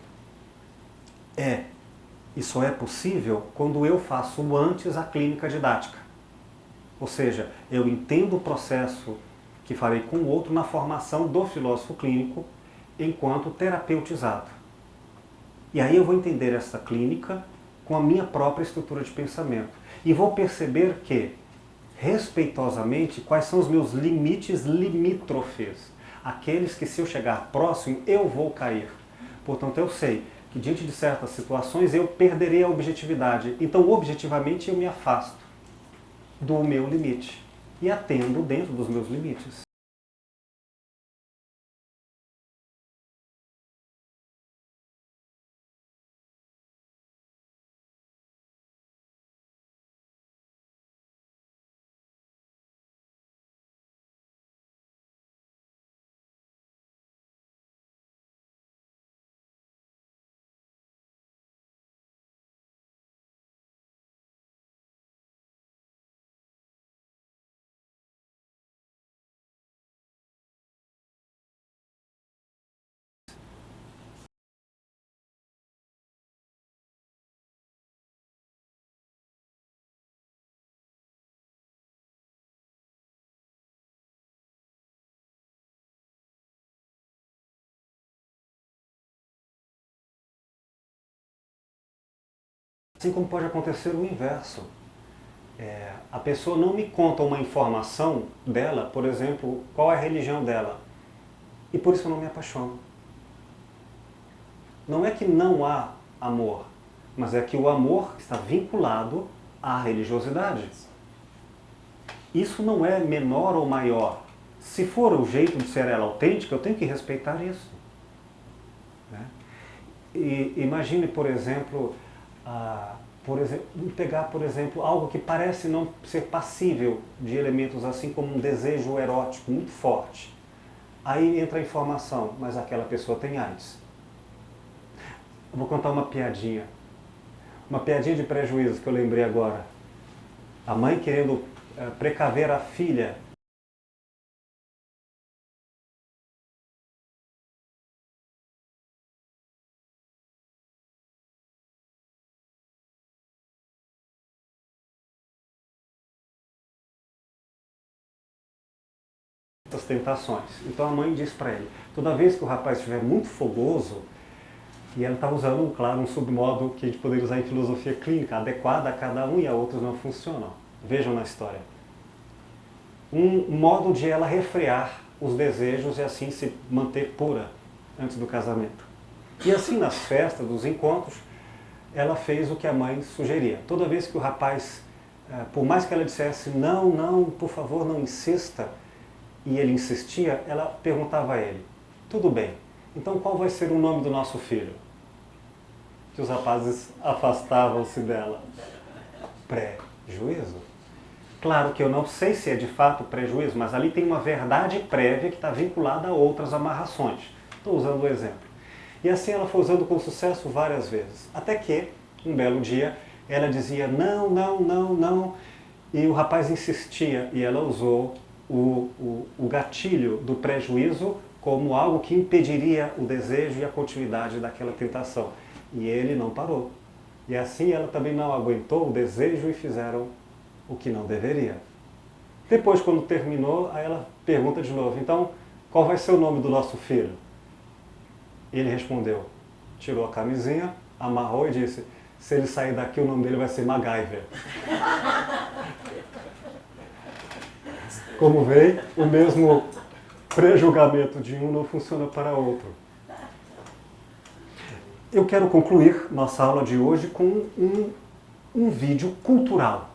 e só é possível quando eu faço antes a clínica didática. Ou seja, eu entendo o processo que farei com o outro na formação do filósofo clínico enquanto terapeutizado. E aí eu vou entender essa clínica com a minha própria estrutura de pensamento. E vou perceber que, respeitosamente, quais são os meus limites limítrofes. Aqueles que, se eu chegar próximo, eu vou cair. Portanto, eu sei que, diante de certas situações, eu perderei a objetividade. Então, objetivamente, eu me afasto do meu limite e atendo dentro dos meus limites. Assim como pode acontecer o inverso. A pessoa não me conta uma informação dela, por exemplo, qual é a religião dela, e por isso eu não me apaixono. Não é que não há amor, mas é que o amor está vinculado à religiosidade. Isso não é menor ou maior. Se for o jeito de ser ela autêntica, eu tenho que respeitar isso. Né? E imagine, por exemplo, pegar, por exemplo, algo que parece não ser passível de elementos assim como um desejo erótico muito forte. Aí entra a informação, mas aquela pessoa tem AIDS. Eu vou contar uma piadinha de prejuízo que eu lembrei agora. A mãe querendo precaver a filha. As tentações. Então a mãe diz para ele, toda vez que o rapaz estiver muito fogoso, e ela está usando, claro, um submodo que a gente poderia usar em filosofia clínica, adequada a cada um e a outros não funcionam. Vejam na história. Um modo de ela refrear os desejos e assim se manter pura antes do casamento. E assim nas festas, nos encontros, ela fez o que a mãe sugeria. Toda vez que o rapaz, por mais que ela dissesse, não, não, por favor, não insista, e ele insistia, ela perguntava a ele, tudo bem, então qual vai ser o nome do nosso filho? Que os rapazes afastavam-se dela. Prejuízo? Claro que eu não sei se é de fato prejuízo, mas ali tem uma verdade prévia que está vinculada a outras amarrações. Estou usando o exemplo. E assim ela foi usando com sucesso várias vezes. Até que, um belo dia, ela dizia não, não, não, não, e o rapaz insistia, e ela usou o gatilho do prejuízo como algo que impediria o desejo e a continuidade daquela tentação. E ele não parou. E assim ela também não aguentou o desejo e fizeram o que não deveria. Depois, quando terminou, aí ela pergunta de novo, então, qual vai ser o nome do nosso filho? E ele respondeu, tirou a camisinha, amarrou e disse, se ele sair daqui o nome dele vai ser MacGyver. Como vem, o mesmo pré-julgamento de um não funciona para outro. Eu quero concluir nossa aula de hoje com um vídeo cultural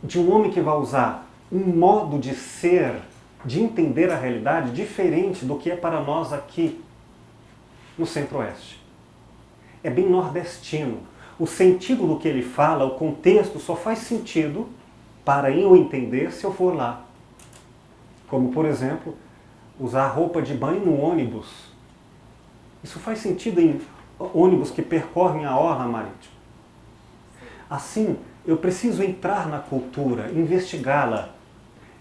de um homem que vai usar um modo de ser, de entender a realidade diferente do que é para nós aqui no Centro-Oeste. É bem nordestino. O sentido do que ele fala, o contexto, só faz sentido para eu entender se eu for lá. Como, por exemplo, usar roupa de banho no ônibus. Isso faz sentido em ônibus que percorrem a orla marítima. Assim, eu preciso entrar na cultura, investigá-la.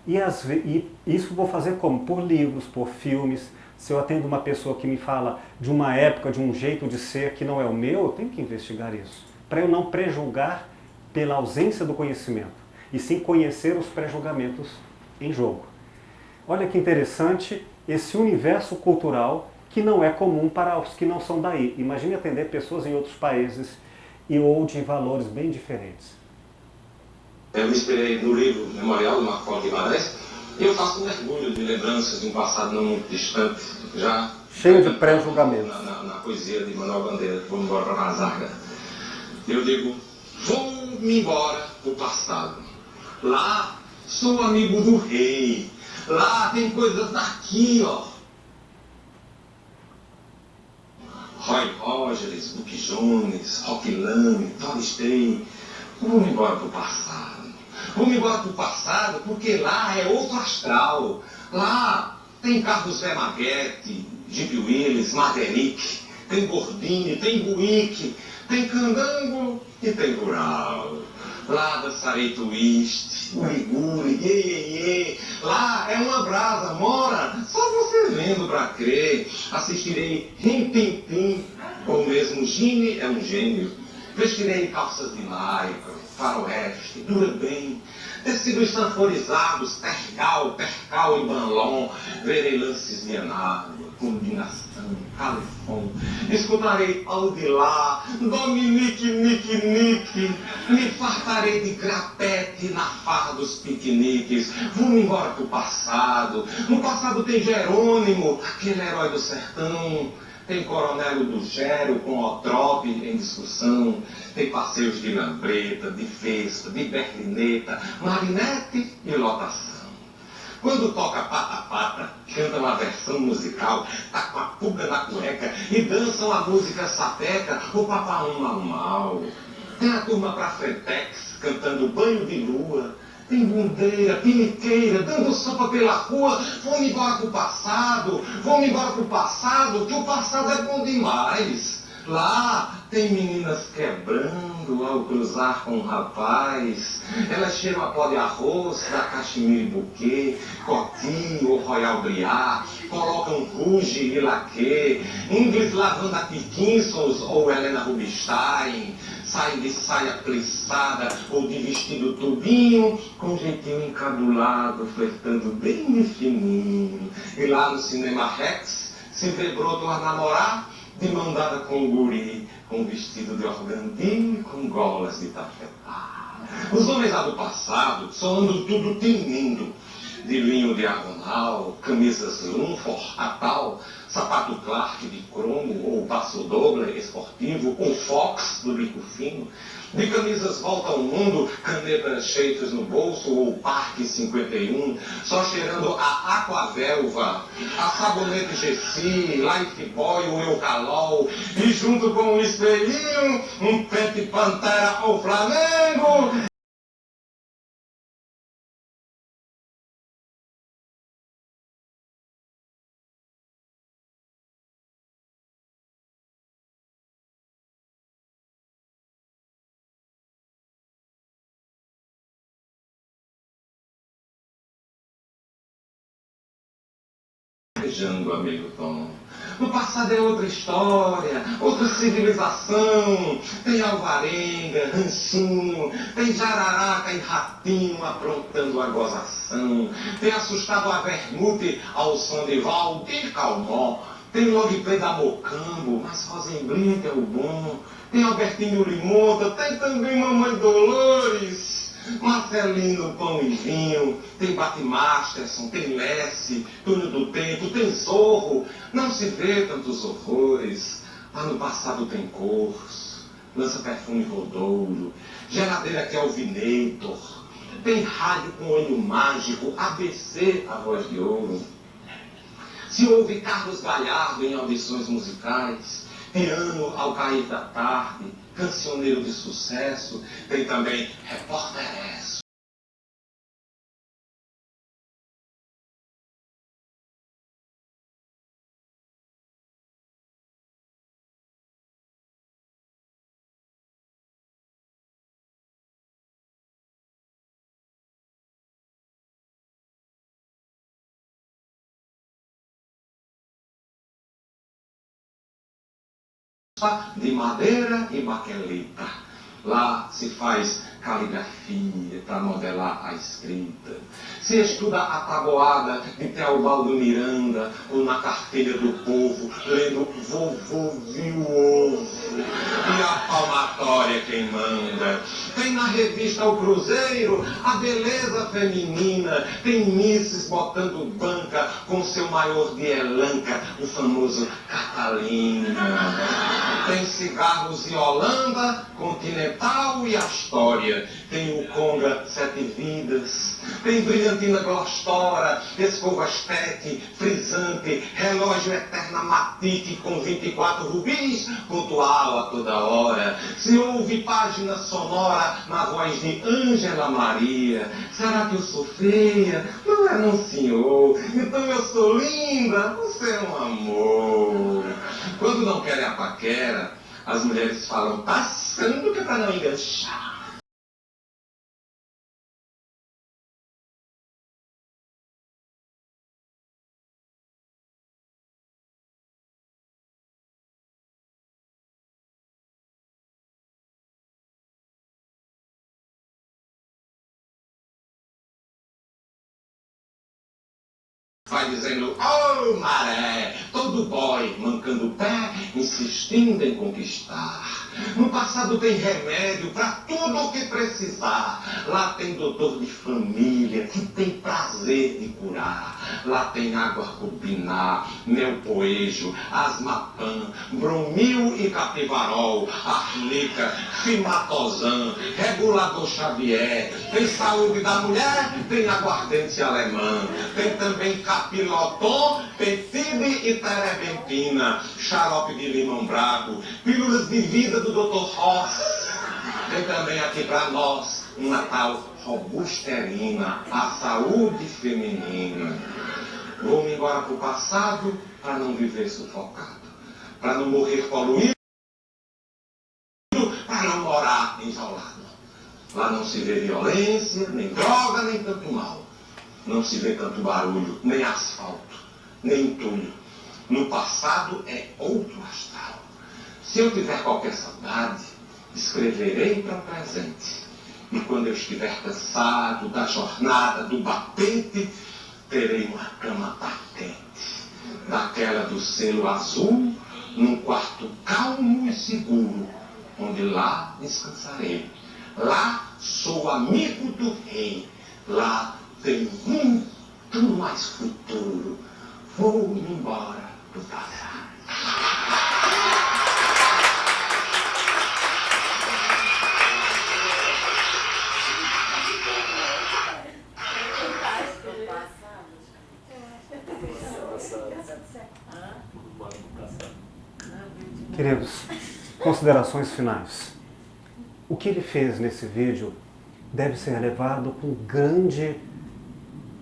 E isso vou fazer como? Por livros, por filmes. Se eu atendo uma pessoa que me fala de uma época, de um jeito de ser que não é o meu, eu tenho que investigar isso. Para eu não prejulgar pela ausência do conhecimento. E sim conhecer os pré-julgamentos em jogo. Olha que interessante esse universo cultural que não é comum para os que não são daí. Imagine atender pessoas em outros países ou de valores bem diferentes. Eu me inspirei no livro Memorial do Marco Paulo Guimarães e eu faço um mergulho de lembranças de um passado não muito distante, já cheio de pré-julgamentos. Na poesia de Manuel Bandeira, Vamos embora para Mazarga. Eu digo, vou-me embora para o passado. Lá sou amigo do rei. Lá tem coisas daqui, ó. Roy Rogers, Buck Jones, Rock Lame, Doris Day. Vamos embora pro passado. Vamos embora pro passado porque lá é outro astral. Lá tem Carlos Zé Maguete, Jeep Willis, Maverick, tem Gordini, tem Buick, tem Candango e tem Rural. Lá dançarei twist, uriguri, iê. Lá é uma brasa, mora, só você vendo pra crer. Assistirei rim-pim-pim, ou mesmo Gini é um gênio. Vestirei calças de lycra, faroeste, dura bem. Tecidos sanforizados, percal e banlon. Verei lances de anágua, combinação, calefon. Escutarei Aldilá, Dominique, Nique. Me fartarei de grapete na farra dos piqueniques. Vou-me embora pro passado. No passado tem Jerônimo, aquele herói do sertão. Tem Coronel do Gero com Otrope em discussão. Tem passeios de lambreta, de Vespa, de berlineta, marinete e lotação. Quando toca pata-pata, cantam a versão musical, tá com a pulga na cueca e dançam a música sapeca, o papaum mal. Tem a turma pra Frentex, cantando banho de lua. Tem bundeira, piniqueira, dando sopa pela rua. Vamos embora pro passado, que o passado é bom demais. Lá tem meninas quebrando ao cruzar com um rapaz. Elas cheiram a pó de arroz da Cachemire Bouquet, Coty ou Royal Briar, colocam rouge e laque, Inglis Lavanda Atkinsons ou Helena Rubinstein, saem de saia plissada ou de vestido tubinho, com jeitinho encabulado, flertando bem fininho. E lá no Cinema Rex se vê broto a namorar, de mão dada com o guri, com vestido de organdinho e com golas de tafetá. Os homens lá do passado só andam tudo tinindo, de linho diagonal, camisas Lumford, Atal, sapato Clark de cromo ou passo doble esportivo, ou Fox do bico fino, de camisas Volta ao Mundo, canetas cheias no bolso ou Parque 51, só cheirando a Aquavelva, a Sabonete Gessi, Lifebuoy ou Eucalol, e junto com um espelhinho, um Pet Pantera ou Flamengo. Beijando a meio tom. No passado é outra história, outra civilização. Tem alvarenga, rancinho, tem jararaca e ratinho aprontando a gozação. Tem assustado a vermute ao som de Valdir Calmon. Tem Logipé da Mocambo, mas Rosenblit é o bom. Tem Albertinho Limonta, tem também Mamãe Dolores. Marcelino, Pão e Vinho, tem Batmasterson, tem Lessie, Túnel do Tempo, tem Zorro, não se vê tantos horrores. Lá no passado tem Corso, lança perfume Rodouro, geladeira que é Alvinator, tem rádio com olho mágico, ABC, a voz de ouro. Se ouve Carlos Galhardo em audições musicais, piano ao cair da tarde, cancioneiro de sucesso, tem também repórteres. De madeira e baquelita. Lá se faz caligrafia para modelar a escrita. Se estuda a tabuada de Teobaldo Miranda ou na carteira do povo, lendo Vovô Viu Ovo e a palmatória quem manda. Tem na revista O Cruzeiro a beleza feminina. Tem misses botando banca com seu maior de elanca, o famoso Catalina. Tem cigarros em Holanda, Continental e Astoria. Tem o Conga Sete Vidas. Tem brilhantina Glostora, escovas Tec, frisante, relógio Eterna Matite com 24 rubis, pontual a toda hora. Se ouve página sonora na voz de Ângela Maria. Será que eu sou feia? Não é não, senhor. Então eu sou linda. Você é um amor. Quando não querem a paquera, as mulheres falam passando que é para não enganchar. Vai dizendo, oh maré, todo boy mancando o pé, insistindo em conquistar. No passado tem remédio para tudo o que precisar. Lá tem doutor de família que tem prazer de curar. Lá tem água rubinar, mel poejo, asmapan, bromil e capivarol, arnica, fimatozan, regulador Xavier. Tem saúde da mulher, tem aguardente alemã. Tem também capiloton, peptide e terebentina, xarope de limão bravo, pílulas de vida do Dr. Ross. Tem também aqui para nós uma tal robusterina, a saúde feminina. Vou-me embora para o passado para não viver sufocado, para não morrer poluído. enjaulado. Lá não se vê violência, nem droga, nem tanto mal. Não se vê tanto barulho, nem asfalto, nem entulho. No passado é outro astral. Se eu tiver qualquer saudade, escreverei para o presente. E quando eu estiver cansado da jornada, do batente, terei uma cama patente, daquela do selo azul, num quarto calmo e seguro, onde lá descansarei. Lá sou amigo do rei. Lá tem muito mais futuro. Vou-me embora do passado. Queridos, considerações finais. O que ele fez nesse vídeo deve ser levado com grande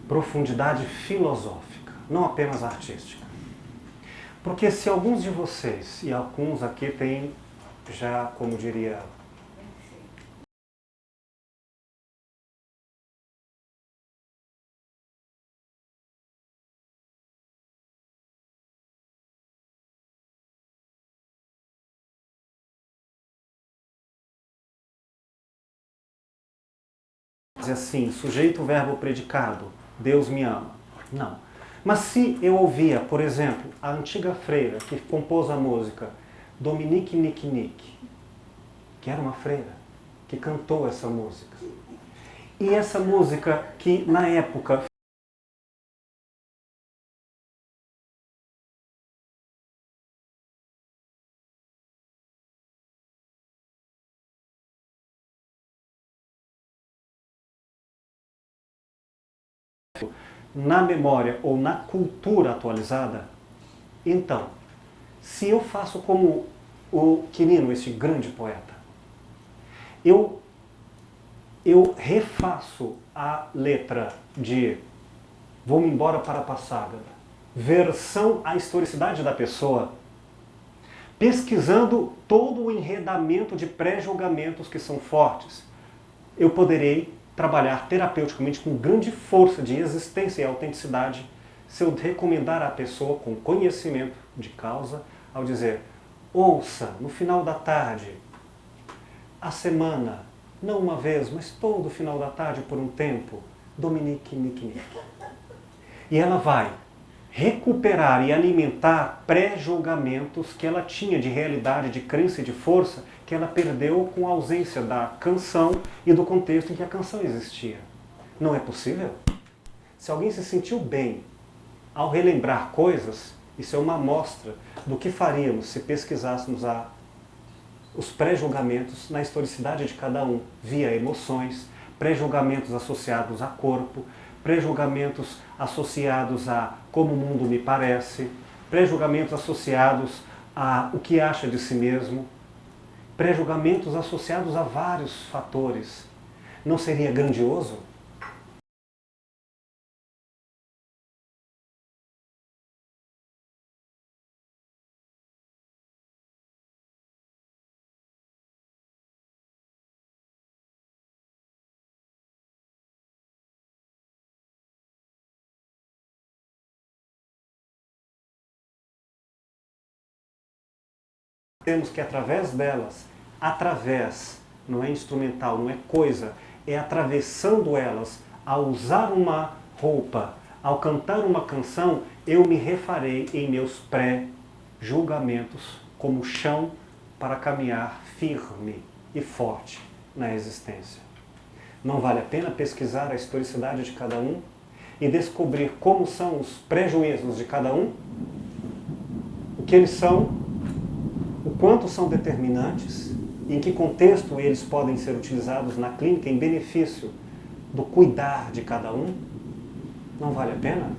profundidade filosófica, não apenas artística. Porque se alguns de vocês, e alguns aqui têm já, como diria, assim, sujeito, verbo, predicado, Deus me ama. Não. Mas se eu ouvia, por exemplo, a antiga freira que compôs a música Dominique Nick Nick, que era uma freira, que cantou essa música. E essa música que, na época, na memória ou na cultura atualizada, então, se eu faço como o Quirino, esse grande poeta, eu refaço a letra de Vou-me embora para a passada, versão à historicidade da pessoa, pesquisando todo o enredamento de pré-julgamentos que são fortes, eu poderei trabalhar terapeuticamente com grande força de existência e autenticidade se eu recomendar à pessoa com conhecimento de causa, ao dizer, ouça no final da tarde, a semana, não uma vez, mas todo final da tarde por um tempo, Dominique Nick Nick. E ela vai recuperar e alimentar pré-julgamentos que ela tinha de realidade, de crença e de força, que ela perdeu com a ausência da canção e do contexto em que a canção existia. Não é possível? Se alguém se sentiu bem ao relembrar coisas, isso é uma amostra do que faríamos se pesquisássemos os pré-julgamentos na historicidade de cada um, via emoções, pré-julgamentos associados a corpo, pré-julgamentos associados a como o mundo me parece, pré-julgamentos associados a o que acha de si mesmo, pré-julgamentos associados a vários fatores. Não seria grandioso? Temos que, através delas, não é instrumental, não é coisa, é atravessando elas, ao usar uma roupa, ao cantar uma canção, eu me refarei em meus pré-julgamentos como chão para caminhar firme e forte na existência. Não vale a pena pesquisar a historicidade de cada um e descobrir como são os prejuízos de cada um, o que eles são, o quanto são determinantes, em que contexto eles podem ser utilizados na clínica em benefício do cuidar de cada um? Não vale a pena?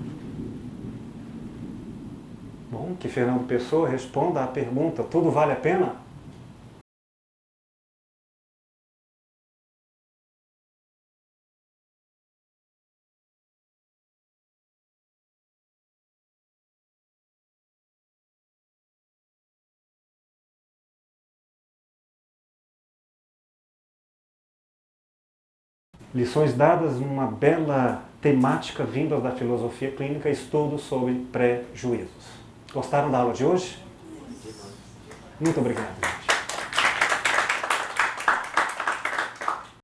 Bom, que Fernando Pessoa responda à pergunta, tudo vale a pena? Lições dadas numa bela temática vindas da filosofia clínica, estudos sobre prejuízos. Gostaram da aula de hoje? Muito obrigado.